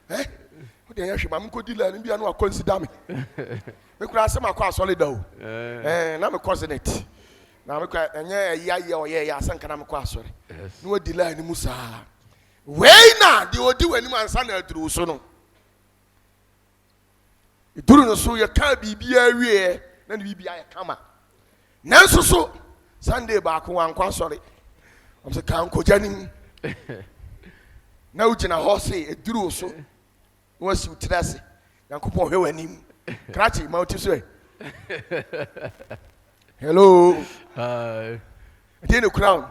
wo de yahwe ma me ko di la bia na wa consider me me kura asem akwa solid o na me cousin it na me kwa enye ya oye ya asanka na me kwa asore no wadi line mu saa wei na de odi wani mansa na aduru so no iduru no so ya ka bibia wie na ne bibia ya kama nanso so Sunday ba ko wan kwa asore am se kan ko jani na ugina ho se eduru so wasi utirase yankopon hwe wanim krachi ma uti so hello the crown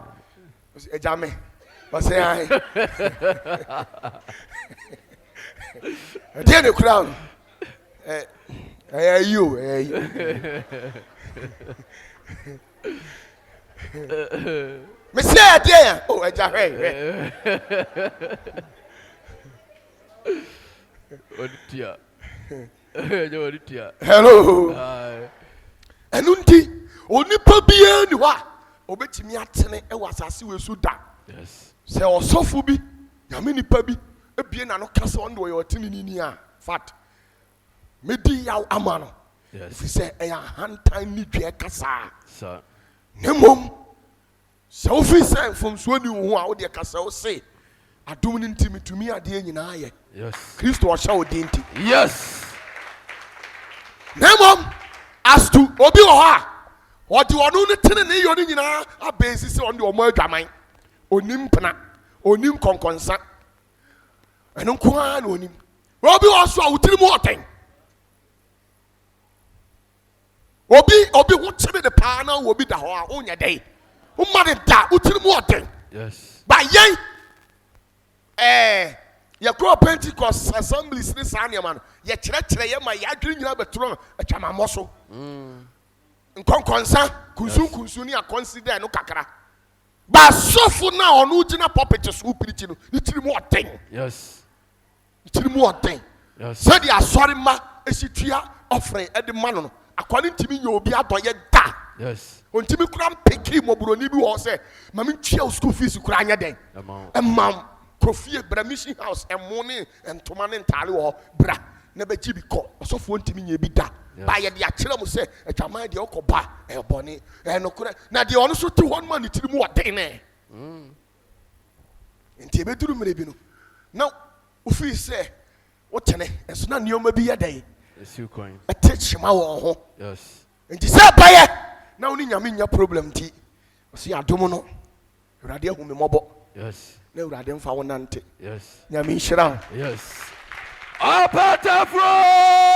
ejame say hi the crown you me say there oh ejahwe oditia hello enunti onipa bia ni wa obetimi atene e wasase we su da yes se osofu bi nyame nipa bi ebie na no kase on do yo tini ni a fat medi yaw amano yes fi se e ya hantan ni dwe kasa sir nemom se ofi se from so ni wo a wo de kasa wo se adom ni ntimi tumi ade nyina aye yes Kristo wa sha odi nti yes nemom as to obi wo ha odi wonu ne tene ne yo ni nyina abezi se on de o mo adwaman onim pena onim konkonsa eno kwa na onim obi wo so a wutiri mu oten obi wo chebe de pa na obi da ho a onya dai o ma de da wutiri mu oten yes ba yen ya crow Pentecost assemblies ni sa niam no ye kire ye ma ya adwiri nyina beturo atwamamo so nkonkonsa kunsu ni a consider no kakra ba sofu na onu gina puppet so preach no itiri mu oten yes itiri mu oten yes said ya sorry ma esitua offering e de ma no akwani ntimi nya obi adoye da yes ontimi kura mpeki moburoni bi wo se ma me tua school fees kura anya den emam Kofie bra mission house emone entoma ne ntale wo bra na ba ji bi ko osofo ntimi nya bi da ba ye de akere mu se atwaman de okoba e boni e no kura na de ono so ti hon man tiri mu waden ne enti be duru mere bi no na ofi se wo tene enso na nioma bi ye dan esu coin atechima wo ho yes enti se baye na oni nyame nya problem ti osi adom no urade ahumi mobo yes na urade mfa wo nante yes nyame nhyira yes Opatafuor